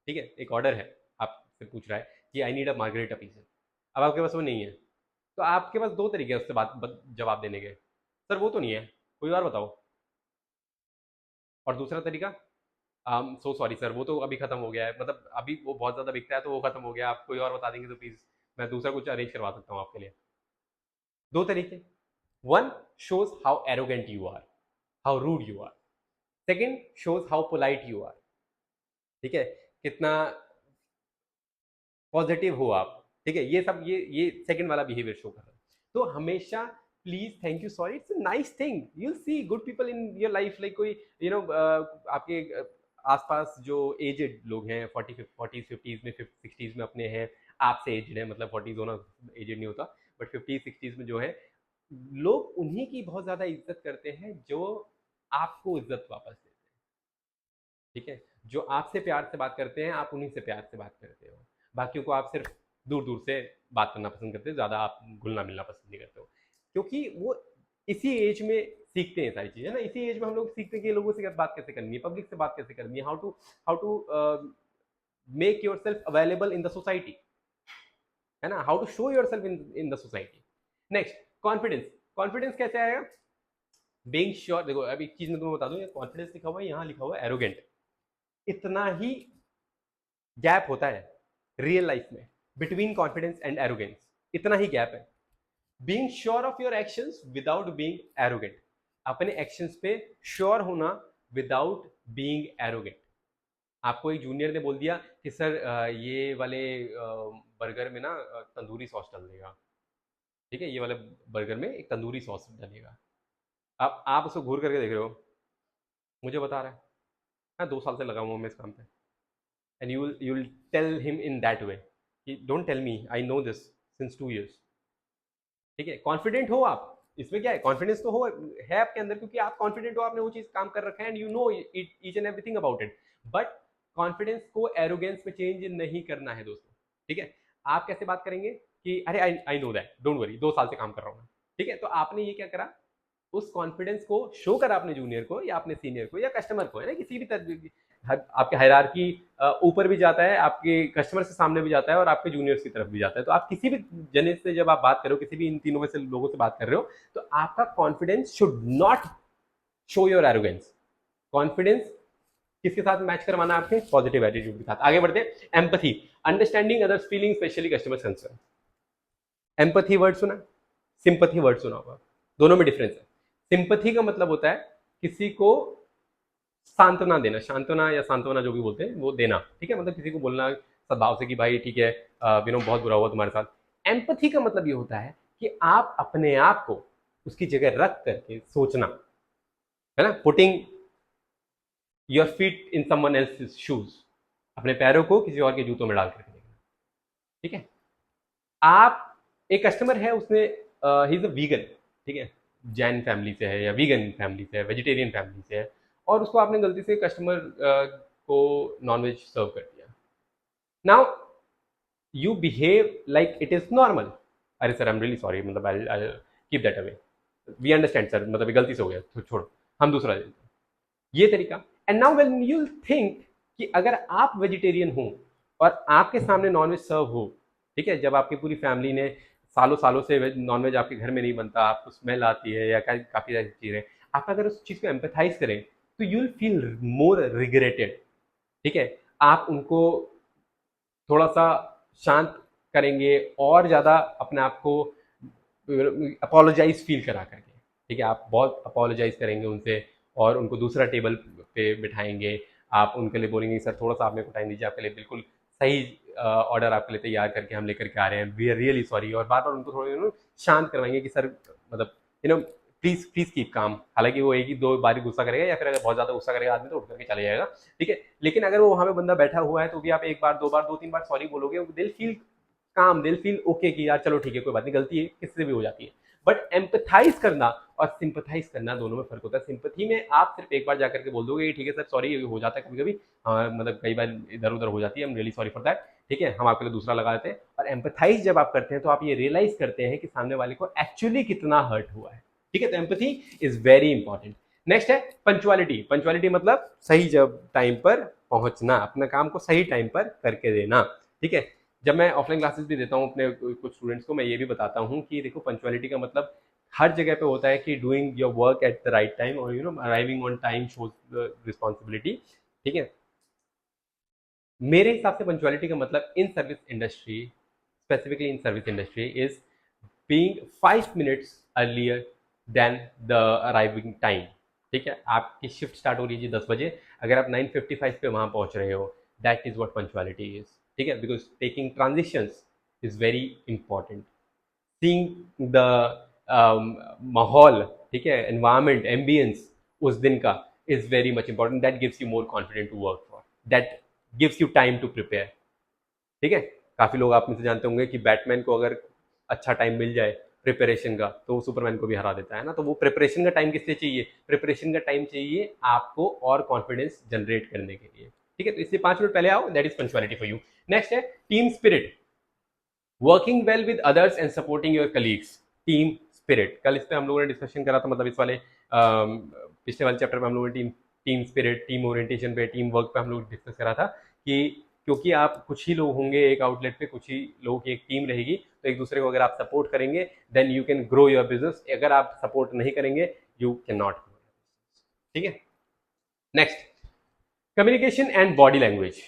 ठीक है, एक ऑर्डर है, आपसे पूछ रहा है कि I need a margarita pizza, अब आपके पास वो नहीं है, तो आपके पास दो तरीके हैं उससे जवाब देने के। सर वो तो नहीं है, कोई और बताओ। और दूसरा तरीका, सो सॉरी सर वो तो अभी खत्म हो गया है, मतलब अभी वो बहुत ज्यादा बिकता है तो वो खत्म हो गया, आप कोई और बता देंगे तो प्लीज मैं दूसरा कुछ अरेंज करवा सकता हूँ आपके लिए। दो तरीके। One shows how arrogant you are, how rude you are. Second shows how polite you are. ठीक है, कितना पॉजिटिव हो आप, ठीक है, ये सब ये सेकंड वाला बिहेवियर शो कर रहा है। तो हमेशा please, thank you, sorry, it's a nice thing, you will see good people in your life, like कोई आपके आसपास जो एजेड लोग हैं, 40s 50s में, 60s में अपने हैं, आपसे एजेड है, मतलब 40s होना एजेड नहीं होता, बट 50s 60s में जो है लोग, उन्हीं की बहुत ज्यादा इज्जत करते हैं जो आपको इज्जत वापस देते हैं, ठीक है, जो आपसे प्यार से बात करते हैं आप उन्हीं से प्यार से बात करते हो, बाकियों को आप सिर्फ दूर दूर से बात करना पसंद करते हो, ज़्यादा आप घुलना मिलना पसंद नहीं करते हो, क्योंकि वो इसी एज में सीखते हैं सारी चीज़ें ना, इसी एज में हम लोग सीखते हैं कि लोगों से बात कैसे करनी है, पब्लिक से बात कैसे करनी है, how to make yourself available in the society, है ना, how to show yourself in the society. Next, confidence. Confidence कैसे आएगा? बीइंग श्योर, देखो अब एक चीज मैं तुम्हें बता दूं, कॉन्फिडेंस लिखा हुआ है, यहाँ लिखा हुआ है एरोगेंट, इतना ही गैप होता है रियल लाइफ में बिटवीन कॉन्फिडेंस एंड एरोगेंस, इतना ही गैप है। Being sure of your actions without being arrogant, अपने एक्शंस पे श्योर होना विदाउट बीइंग एरोगेंट। आपको एक जूनियर ने बोल दिया कि सर ये वाले बर्गर में ना तंदूरी सॉस डाल देगा, ठीक है, ये वाले बर्गर में एक तंदूरी सॉस डालेगा। अब आप उसको घूर करके देख रहे हो, मुझे बता रहा है, मैं 2 साल से लगा हुआ हूँ मैं इस काम पे, and you will tell him in that way कि don't tell me, I know this since 2 years, ठीक है, कॉन्फिडेंट हो आप, इसमें क्या है, कॉन्फिडेंस तो हो है आपके अंदर, क्योंकि आप कॉन्फिडेंट हो, आपने वो चीज काम कर रखा है and you know each and everything about it, but confidence को एरोगेंस में चेंज नहीं करना है दोस्तों, ठीक है। आप कैसे बात करेंगे कि अरे I know that, don't worry, 2 साल से काम कर रहा हूँ मैं, ठीक है, तो आपने ये क्या करा, उस कॉन्फिडेंस को शो करा अपने जूनियर को या अपने सीनियर को या कस्टमर को, है ना, किसी भी तरह आपके हायरार्की ऊपर भी जाता है, आपके कस्टमर से सामने भी जाता है और आपके जूनियर्स की तरफ भी जाता है, तो आप किसी भी जने से जब आप बात कर रहे हो, किसी भी इन तीनों में से लोगों से बात कर रहे हो, तो आपका confidence should not show your arrogance. Confidence किसके साथ मैच करवाना आपके? पॉजिटिव एटीट्यूड के साथ। आगे बढ़ते हैं, empathy, understanding others feeling, specially customer concern. Empathy word सुना, सिंपथी वर्ड सुना होगा, दोनों में डिफरेंस है। सिंपथी का मतलब होता है किसी को सांत्वना देना, सांत्वना या सांत्वना जो भी बोलते हैं वो देना, ठीक है, मतलब किसी को बोलना सद्भाव से कि भाई ठीक है, बहुत बुरा हुआ तुम्हारे साथ। एम्पथी का मतलब ये होता है कि आप अपने आप को उसकी जगह रख करके सोचना, है ना, putting your feet in someone else's shoes, अपने पैरों को किसी और के जूतों में डाल करके देखना, ठीक है। आप, एक कस्टमर है, उसने ही इज अ वीगन, ठीक है, जैन फैमिली से है या वीगन फैमिली से है, वेजिटेरियन फैमिली से है, और उसको आपने गलती से कस्टमर को नॉनवेज सर्व कर दिया। Now you behave like it is normal, अरे sir I am really sorry, मतलब I keep that away, we understand sir, मतलब गलती से हो गया, तो छोड़ो, हम दूसरा देते हैं, ये तरीका। And now when you think कि अगर आप वेजिटेरियन हो और आपके सामने नॉनवेज सर्व हो, ठीक है, जब आपकी पूरी फैमिली ने सालों सालों से नॉनवेज आपके घर में नहीं बनता, आपको स्मेल आती है या काफ़ी सारी चीज़ें, आप अगर उस चीज़ को एम्पथाइज करें तो you will feel more regretted, ठीक है, आप उनको थोड़ा सा शांत करेंगे और ज़्यादा अपने आप को अपोलोजाइज फील करा करके, ठीक है, आप बहुत अपोलोजाइज करेंगे उनसे और उनको दूसरा टेबल पे बिठाएंगे, आप उनके लिए बोलेंगे सर थोड़ा सा आप मेरे को टाइम दीजिए, आपके लिए बिल्कुल सही ऑर्डर आपके लिए तैयार करके हम लेकर के आ रहे हैं, वी आर रियली सॉरी, और बार बार उनको थोड़ा शांत करवाएंगे कि सर मतलब प्लीज प्लीज कीप काम, हालांकि वो एक ही दो बारी गुस्सा करेगा या फिर अगर बहुत ज्यादा गुस्सा करेगा आदमी तो उठ करके चले जाएगा, ठीक है, लेकिन अगर वो वहां पे बंदा बैठा हुआ है तो भी आप एक बार दो बार 2-3 बार सॉरी बोलोगे, दिल फील काम, दिल फील ओके कि यार चलो ठीक है कोई बात नहीं, गलती है किससे भी हो जाती है, बट एम्पथाइज करना और सिंपथाइज करना दोनों में फर्क होता है। सिंपथी में आप सिर्फ एक बार जाकर के बोल दोगे ठीक है सर सॉरी, हो जाता है कभी कभी, मतलब कई बार इधर उधर हो जाती है, हम रियली सॉरी फॉर दैट, ठीक है, हम आपके लिए दूसरा लगा देते हैं। और एम्पथाइज जब आप करते हैं तो आप ये रियलाइज करते हैं कि सामने वाले को एक्चुअली कितना हर्ट हुआ है, ठीक है, तो empathy is very important. Next है पंचुअलिटी। पंचुअलिटी मतलब सही जब टाइम पर पहुंचना, अपने काम को सही टाइम पर करके देना, ठीक है। जब मैं ऑफलाइन क्लासेस भी देता हूँ अपने कुछ स्टूडेंट्स को, मैं ये भी बताता हूँ कि देखो पंचुअलिटी का मतलब हर जगह पे होता है कि doing your work at the right time और arriving on time shows responsibility, ठीक है। मेरे हिसाब से पंचुअलिटी का मतलब in service industry, specifically in service industry, is being 5 minutes earlier than the arriving time, ठीक है। आपकी शिफ्ट स्टार्ट हो रही है जी 10 बजे, अगर आप 9:55 पे वहां पहुंच रहे हो, that is what punctuality is, ठीक है, because taking transitions is very important, seeing the माहौल, ठीक है, एनवायरमेंट, एम्बियंस उस दिन का is very much important, that gives you more confident to work for, that gives you time to prepare. ठीक है, काफी लोग आप में से जानते होंगे कि बैटमैन को अगर अच्छा टाइम मिल जाए प्रिपरेशन का तो वो सुपरमैन को भी हरा देता है ना। तो वो प्रिपरेशन का टाइम किस लिए चाहिए? प्रिपरेशन का टाइम चाहिए आपको और कॉन्फिडेंस जनरेट करने के लिए। ठीक है, तो इसलिए 5 मिनट पहले आओ, that is punctuality for you. Next है team spirit, working well with others and supporting your colleagues, team spirit. कल इस पर हम लोगों ने डिस्कशन करा था, मतलब इस वाले पिछले वाले चैप्टर में हम लोगों ने team team spirit, team orientation पे, टीम वर्क पे हम लोग डिस्कस करा था कि क्योंकि आप कुछ ही लोग होंगे एक आउटलेट पे, कुछ ही लोगों की एक टीम रहेगी, तो एक दूसरे को अगर आप सपोर्ट करेंगे then you can grow your business. अगर आप सपोर्ट नहीं करेंगे यू कैन नॉट। ठीक है, next communication and body language,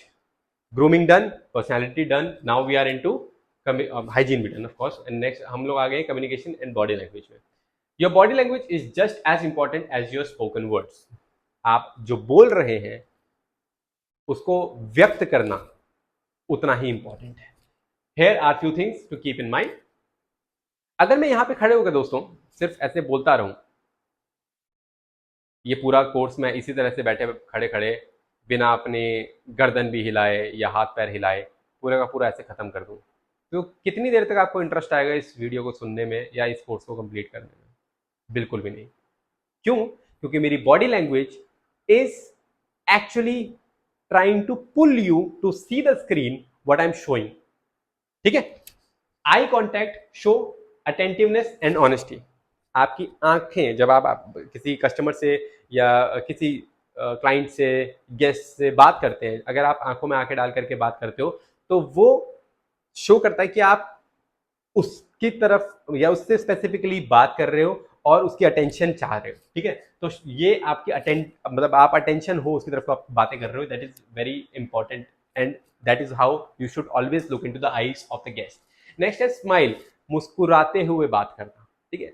grooming done, personality done, now we are into hygiene भी done of course, and next हम लोग आ गए कम्युनिकेशन एंड बॉडी लैंग्वेज में। Your body language is just as important as your spoken words. आप जो बोल रहे हैं उसको व्यक्त करना उतना ही इंपॉर्टेंट है। Here are few things to keep in mind. अगर मैं यहां पे खड़े होकर दोस्तों सिर्फ ऐसे बोलता रहूं, ये पूरा कोर्स मैं इसी तरह से बैठे खड़े खड़े बिना अपने गर्दन भी हिलाए या हाथ पैर हिलाए पूरा का पूरा ऐसे खत्म कर दूं, तो कितनी देर तक आपको इंटरेस्ट आएगा इस वीडियो को सुनने में या इस कोर्स को कंप्लीट करने में? बिल्कुल भी नहीं। क्यों? क्योंकि मेरी body language is actually trying to pull you to see the screen what I am showing. ठीक है, eye contact show attentiveness and honesty. आपकी आंखें जब आप किसी कस्टमर से या किसी क्लाइंट से, गेस्ट से बात करते हैं, अगर आप आंखों में आंखें डाल करके बात करते हो तो वो शो करता है कि आप उसकी तरफ या उससे स्पेसिफिकली बात कर रहे हो और उसकी अटेंशन चाह रहे हो। ठीक है, तो ये आपकी मतलब आप अटेंशन हो उसकी तरफ, आप बातें कर रहे हो, that is very important and that is how you should always look into the eyes of the guest. Next है स्माइल, मुस्कुराते हुए बात करना। ठीक है,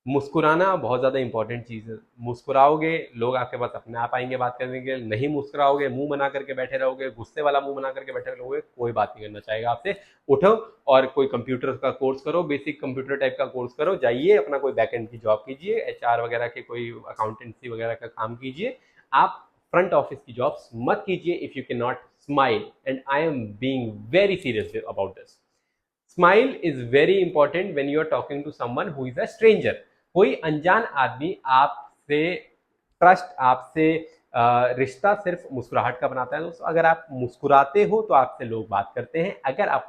मुस्कुराना बहुत ज़्यादा इंपॉर्टेंट चीज़ है। मुस्कुराओगे लोग आपके पास अपने आप आएंगे बात करने के लिए, नहीं मुस्कुराओगे मुंह बना करके बैठे रहोगे, गुस्से वाला मुंह बना करके बैठे रहोगे, कोई बात नहीं करना चाहेगा आपसे। उठो और कोई कंप्यूटर का कोर्स करो, बेसिक कंप्यूटर टाइप का कोर्स करो, जाइए अपना कोई बैकएंड की जॉब कीजिए, एचआर वगैरह के कोई अकाउंटेंसी वगैरह का काम कीजिए। आप फ्रंट ऑफिस की जॉब्स मत कीजिए if you can not smile, and I am being very serious about this. Smile is very important when you are talking to someone who is a stranger. कोई अनजान आदमी आपसे ट्रस्ट, आपसे रिश्ता सिर्फ मुस्कुराहट का बनाता है दोस्तों। अगर आप मुस्कुराते हो तो आपसे लोग बात करते हैं, अगर आप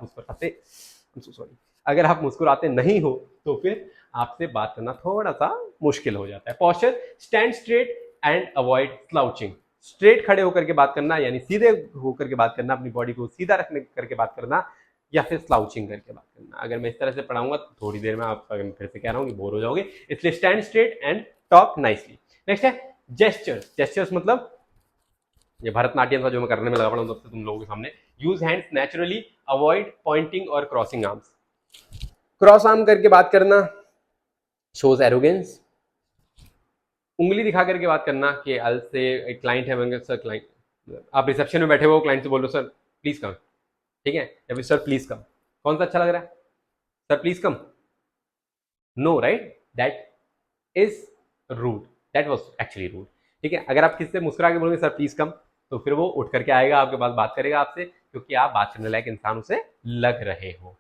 मुस्कुराते नहीं हो तो फिर आपसे बात करना थोड़ा सा मुश्किल हो जाता है। Posture, stand straight and avoid slouching. Straight खड़े होकर के बात करना, यानी सीधे होकर के बात करना, अपनी बॉडी को सीधा रखने करके बात करना, या फिर स्लाउचिंग करके बात करना। अगर मैं इस तरह से पढ़ाऊंगा तो थोड़ी देर में आप, फिर से कह रहा हूँ कि बोर हो जाओगे, इसलिए stand straight and talk nicely. Next है जेस्चर्स। जेस्चर्स मतलब ये भरतनाट्यम का जो मैं करने में लगा पड़ा हूं सबसे तुम लोगों के सामने। Use hands naturally, avoid pointing और क्रॉसिंग आर्म्स। क्रॉस आर्म करके बात करना शोज एरोगेंस। उंगली दिखा करके बात करना कि अल से एक क्लाइंट है, सर क्लाइंट, आप रिसेप्शन में बैठे हो, क्लाइंट से बोलो सर प्लीज कम। ठीक है, या फिर सर प्लीज कम। कौन सा अच्छा लग रहा है? Sir please come? No, right, that is rude, that was actually rude. ठीक है, अगर आप किसी से मुस्कुरा के बोलोगे सर प्लीज कम, तो फिर वो उठ करके आएगा आपके पास, बात करेगा आपसे, क्योंकि आप बात करने लायक इंसान उसे लग रहे हो।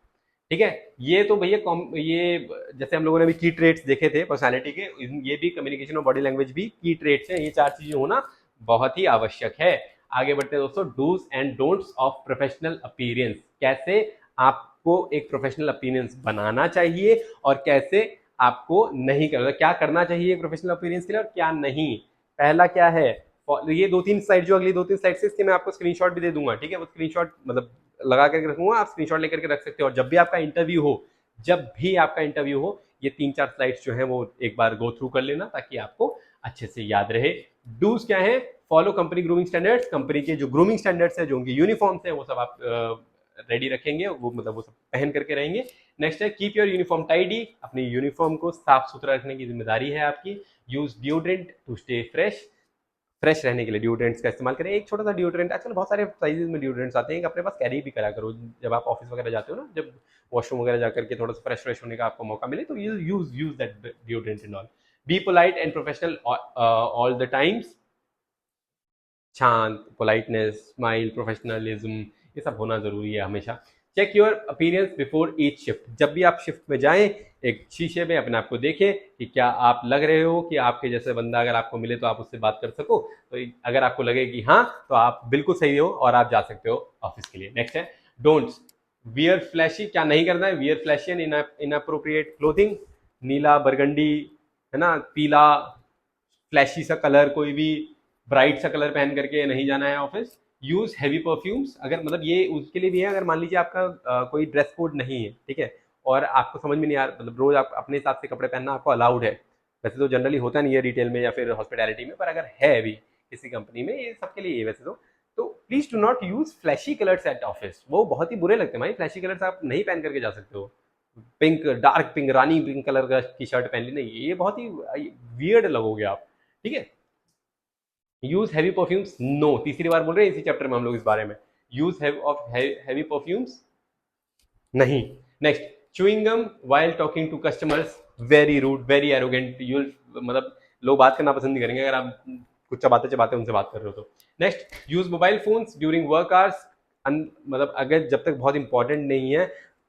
ठीक है, ये तो भैया ये जैसे हम लोगों ने भी की ट्रेट्स देखे थे पर्सनालिटी के, ये भी कम्युनिकेशन और बॉडी लैंग्वेज भी की ट्रेट्स हैं। ये 4 चीजें होना बहुत ही आवश्यक है। आगे बढ़ते हैं दोस्तों, dos and don'ts of professional appearance. कैसे आपको एक प्रोफेशनल अपीयरेंस बनाना चाहिए और कैसे आपको नहीं करना, क्या करना चाहिए प्रोफेशनल अपीयरेंस के लिए और क्या नहीं। पहला क्या है, ये 2-3 स्लाइड जो अगली 2-3 स्लाइड से, इसके मैं आपको स्क्रीनशॉट भी दे दूंगा। ठीक है, वो स्क्रीनशॉट मतलब लगा करके रखूंगा, आप स्क्रीनशॉट लेकर के रख सकते हो। और जब भी आपका इंटरव्यू हो, ये 3-4 स्लाइड्स जो है वो एक बार गो थ्रू कर लेना, ताकि आपको अच्छे से याद रहे। डूज क्या है, follow company grooming standards. Company के जो ग्रूमिंग स्टैंडर्ड्स है, जो उनके यूनिफॉर्म्स है, वो सब आप रेडी रखेंगे, वो मतलब वो सब पहन करके रहेंगे। नेक्स्ट है कीप योर यूनिफॉर्म टाइडी। अपनी यूनिफॉर्म को साफ सुथरा रखने की जिम्मेदारी है आपकी। Use deodorant to stay fresh. Fresh रहने के लिए डिओड्रेंट्स का इस्तेमाल करें। एक छोटा सा डिओड्रेंट, आजकल बहुत सारे साइजेस में डिओड्रेंट्स आते हैं, अपने पास कैरी भी करा करो जब आप ऑफिस वगैरह जाते हो ना, जब वॉशरूम वगैरह जाकर के थोड़ा सा फ्रेश होने का आपको मौका मिले तो you use that deodorant and all. Be polite and professional all the times. शांत, पोलाइटनेस, स्माइल, प्रोफेशनलिज्म, ये सब होना जरूरी है हमेशा। Check your appearance before each shift. जब भी आप शिफ्ट में जाएं, एक शीशे में अपने आप को देखें कि क्या आप लग रहे हो कि आपके जैसे बंदा अगर आपको मिले तो आप उससे बात कर सको। तो अगर आपको लगे कि हाँ, तो आप बिल्कुल सही हो और आप जा सकते हो ऑफिस के लिए। नेक्स्ट है डोंट वियर फ्लैशी। क्या नहीं करना है? Wear flashy and inappropriate clothing. Neela, burgundy, है ना, पीला, फ्लैशी सा कलर, कोई भी ब्राइट सा कलर पहन करके नहीं जाना है ऑफिस। यूज हैवी परफ्यूम्स, अगर मतलब ये उसके लिए भी है, अगर मान लीजिए आपका कोई ड्रेस कोड नहीं है, ठीक है, और आपको समझ में नहीं आ रहा, मतलब रोज आप अपने हिसाब से कपड़े पहनना आपको अलाउड है। वैसे तो जनरली होता नहीं है रिटेल में या फिर हॉस्पिटैलिटी में, पर अगर है भी किसी कंपनी में, ये सबके लिए है वैसे तो please do not use flashy colours at office. वो बहुत ही बुरे लगते हैं भाई, फ्लैशी कलर्स आप नहीं पहन करके जा सकते हो। पिंक, डार्क पिंक, रानी पिंक कलर का की शर्ट पहन ली, नहीं, ये बहुत ही वियर्ड लगोगे आप, ठीक है। यूज हैवी परफ्यूम्स, नो, तीसरी बार बोल रहे हैं इसी चैप्टर में हम लोग इस बारे में। यूज हैवी परफ्यूम्स नहीं। Next, chewing gum while talking to customers, very rude, very arrogant. You मतलब लोग बात करना पसंद नहीं करेंगे अगर आप कुछ चबाते चबाते उनसे बात कर रहे हो तो। Next, use mobile phones during work hours. मतलब अगर जब तक बहुत इंपॉर्टेंट नहीं है,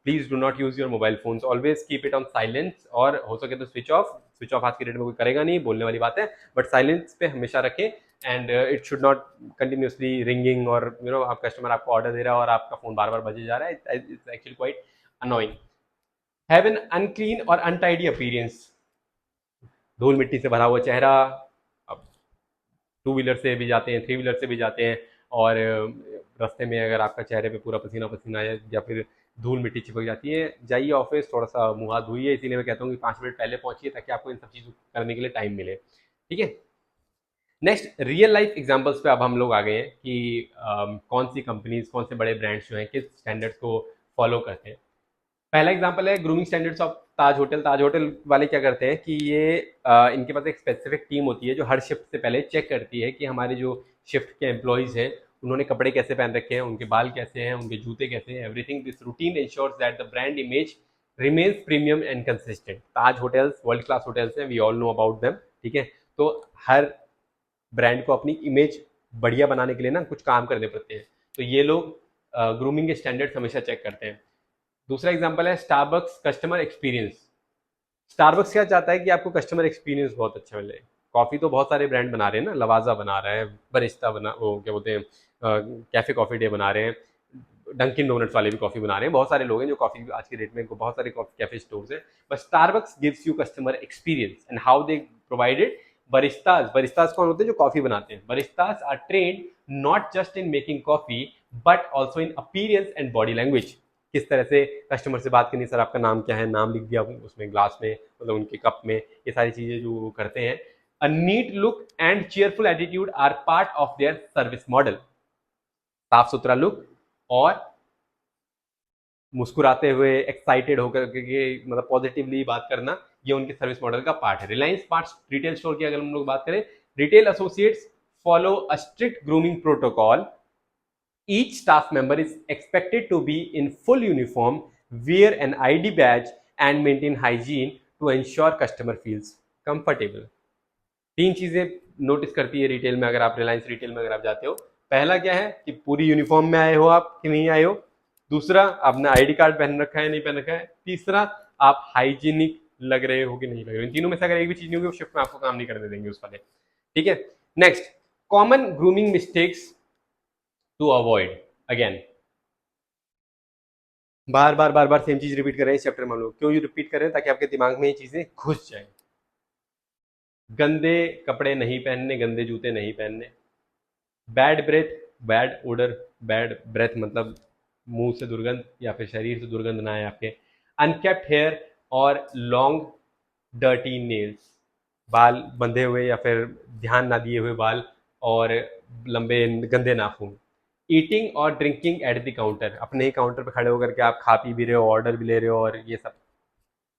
please do not use your mobile phones, always keep it on silence, और हो सके तो स्विच ऑफ। स्विच ऑफ आज की डेट में कोई करेगा नहीं, बोलने वाली बात है, बट साइलेंस पे हमेशा रखें। And it should not continuously ringing, और आप कस्टमर आपको ऑर्डर दे रहा है और आपका फोन बार बार बजे जा रहा है, it's actually quite annoying. Have an unclean or untidy appearance. धूल मिट्टी से भरा हुआ चेहरा, अब टू व्हीलर से भी जाते हैं, थ्री व्हीलर से भी जाते हैं, और रास्ते में अगर आपका चेहरे पे पूरा पसीना पसीना है या फिर धूल मिट्टी चिपक जाती है, जाइए ऑफिस, थोड़ा सा मुँह हाथ धोइए। इसीलिए मैं कहता हूँ कि 5 मिनट पहले पहुंचिए ताकि आपको इन सब चीज़ों करने के लिए टाइम मिले, ठीक है। नेक्स्ट, रियल लाइफ एग्जांपल्स पे अब हम लोग आ गए हैं कि कौन सी कंपनीज, कौन से बड़े ब्रांड्स जो हैं किस स्टैंडर्ड्स को फॉलो करते हैं। पहला एग्जांपल है grooming standards of Taj hotel. Taj hotel वाले क्या करते हैं कि ये इनके पास एक स्पेसिफिक टीम होती है जो हर शिफ्ट से पहले चेक करती है कि हमारे जो शिफ्ट के एम्प्लॉयज़ हैं उन्होंने कपड़े कैसे पहन रखे हैं, उनके बाल कैसे हैं, उनके जूते कैसे हैं, everything. This routine ensures that the brand image remains premium and consistent. Taj hotels world class hotels हैं, we all know about them, ठीक है। तो हर ब्रांड को अपनी इमेज बढ़िया बनाने के लिए ना कुछ काम करने पड़ते हैं, तो ये लोग ग्रूमिंग के स्टैंडर्ड्स हमेशा चेक करते हैं। दूसरा एग्जांपल है स्टारबक्स कस्टमर एक्सपीरियंस। स्टारबक्स क्या चाहता है कि आपको कस्टमर एक्सपीरियंस बहुत अच्छा मिले। कॉफ़ी तो बहुत सारे ब्रांड बना रहे हैं ना, लवाजा बना रहा है, बरिस्ता बना, वो क्या बोलते हैं, कैफे कॉफ़ी डे बना रहे हैं, डंकिन डोनट्स वाले भी कॉफ़ी बना रहे हैं, बहुत सारे लोग हैं जो कॉफ़ी आज की डेट में, बहुत सारे कॉफ़ी कैफे स्टोर्स हैं, but Starbucks gives you customer experience and how they provided. Baristas, baristas कौन होते हैं? जो कॉफ़ी बनाते हैं। Baristas are trained not just in making coffee but also in appearance and body language. किस तरह से कस्टमर से बात करनी, सर आपका नाम क्या है, नाम लिख दिया उसमें ग्लास में, मतलब उनके कप में, ये सारी चीजें जो वो करते हैं। A neat look and cheerful attitude are part of their service model. साफ सुथरा लुक और मुस्कुराते हुए, एक्साइटेड होकर के, मतलब पॉजिटिवली बात करना, ये उनके सर्विस मॉडल का पार्ट है। रिलायंस स्मार्ट रिटेल स्टोर की अगर हम लोग बात करें, retail associates follow a strict grooming protocol. Each staff member is expected to be in full uniform, wear an ID badge, and maintain hygiene to ensure customer feels comfortable. तीन चीजें notice करती है रिटेल में, अगर आप Reliance retail में अगर आप जाते हो। पहला क्या है कि पूरी यूनिफॉर्म में आए हो आप कि नहीं आए हो। दूसरा, आपने आईडी कार्ड पहन रखा है नहीं पहन रखा है। तीसरा, आप हाइजीनिक लग रहे हो कि नहीं लग रहे हो। इन तीनों में से अगर एक भी चीज नहीं होगी, शिफ्ट में आपको काम नहीं करने देंगे उस वाले, ठीक है। Next, common grooming mistakes to avoid. Again बार बार बार बार सेम चीज रिपीट कर रहे हैं इस चैप्टर में हम लोग। क्यों ये रिपीट कर रहे हैं? ताकि आपके दिमाग में ये चीजें घुस जाए। गंदे कपड़े नहीं पहनने, गंदे जूते नहीं पहनने। Bad breath, bad odour, bad breath मतलब मुंह से दुर्गंध या फिर शरीर से दुर्गंध ना आए आपके। अनकेप्ट हेयर और लॉन्ग डर्टी नेल्स, बाल बंधे हुए या फिर ध्यान ना दिए हुए बाल और लंबे गंदे नाखून। ईटिंग और ड्रिंकिंग एट द काउंटर, अपने ही काउंटर पर खड़े होकर के आप खा पी भी रहे हो, ऑर्डर भी ले रहे हो, और ये सब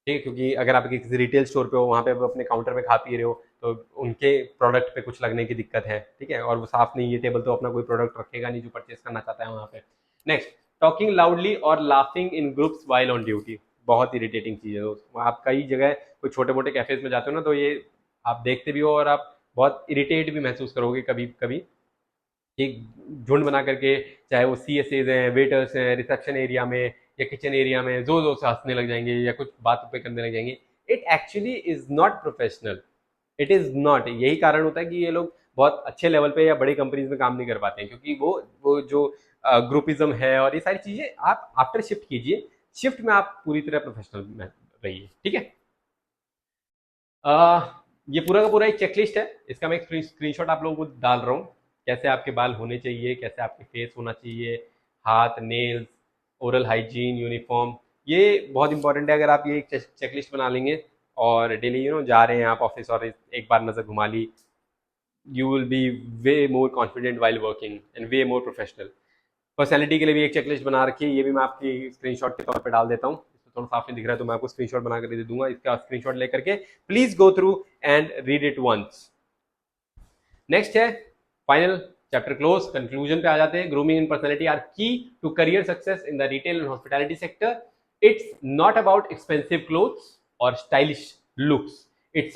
ठीक है, क्योंकि अगर आप किसी रिटेल स्टोर पे हो, वहाँ पे अपने काउंटर पे खा पी रहे हो, तो उनके प्रोडक्ट पे कुछ लगने की दिक्कत है, ठीक है, और वो साफ नहीं, ये टेबल तो अपना कोई प्रोडक्ट रखेगा नहीं जो परचेस करना चाहता है वहाँ पे। नेक्स्ट, टॉकिंग लाउडली और laughing in groups while on duty, बहुत इरिटेटिंग चीज़ है दोस्त। आप कई जगह कोई छोटे मोटे कैफेज में जाते हो ना, तो ये आप देखते भी हो और आप बहुत इरिटेट भी महसूस करोगे कभी कभी, एक झुंड बना करके, चाहे वो सी एस एज हैं, वेटर्स हैं, रिसेप्शन एरिया में या किचन एरिया में जोर जोर से हंसने लग जाएंगे या कुछ बात पे करने लग जाएंगे। It actually is not professional, it is not. यही कारण होता है कि ये लोग बहुत अच्छे लेवल पे या बड़ी कंपनीज में काम नहीं कर पाते हैं, क्योंकि वो जो ग्रुपिज्म है और ये सारी चीजें आप आफ्टर शिफ्ट कीजिए, शिफ्ट में आप पूरी तरह प्रोफेशनल रहिए, ठीक है। अ, ये पूरा का पूरा एक चेकलिस्ट है, इसका मैं एक स्क्रीनशॉट आप लोगों को डाल रहा हूँ। कैसे आपके बाल होने चाहिए, कैसे आपके फेस होना चाहिए, हाथ, नेल्स, ओरल हाइजीन, यूनिफॉर्म, ये बहुत इंपॉर्टेंट है। अगर आप ये एक चेकलिस्ट बना लेंगे और डेली जा रहे हैं आप ऑफिस और एक बार नज़र घुमा ली, you will be way more confident while working and way more professional. Personality के लिए भी एक चेकलिस्ट बना रखी है, ये भी मैं आपकी स्क्रीनशॉट के तौर पे डाल देता हूँ। इसमें थोड़ा साफ नहीं दिख रहा है तो मैं आपको स्क्रीनशॉट बना कर दे दूंगा, इसका स्क्रीनशॉट लेकर के please go through and read it once. Next है फाइनल चैप्टर क्लोज, कंक्लूजन पे आ जाते हैं। Grooming and personality are key to career success in the retail and hospitality sector. It's not about expensive clothes और stylish looks, it's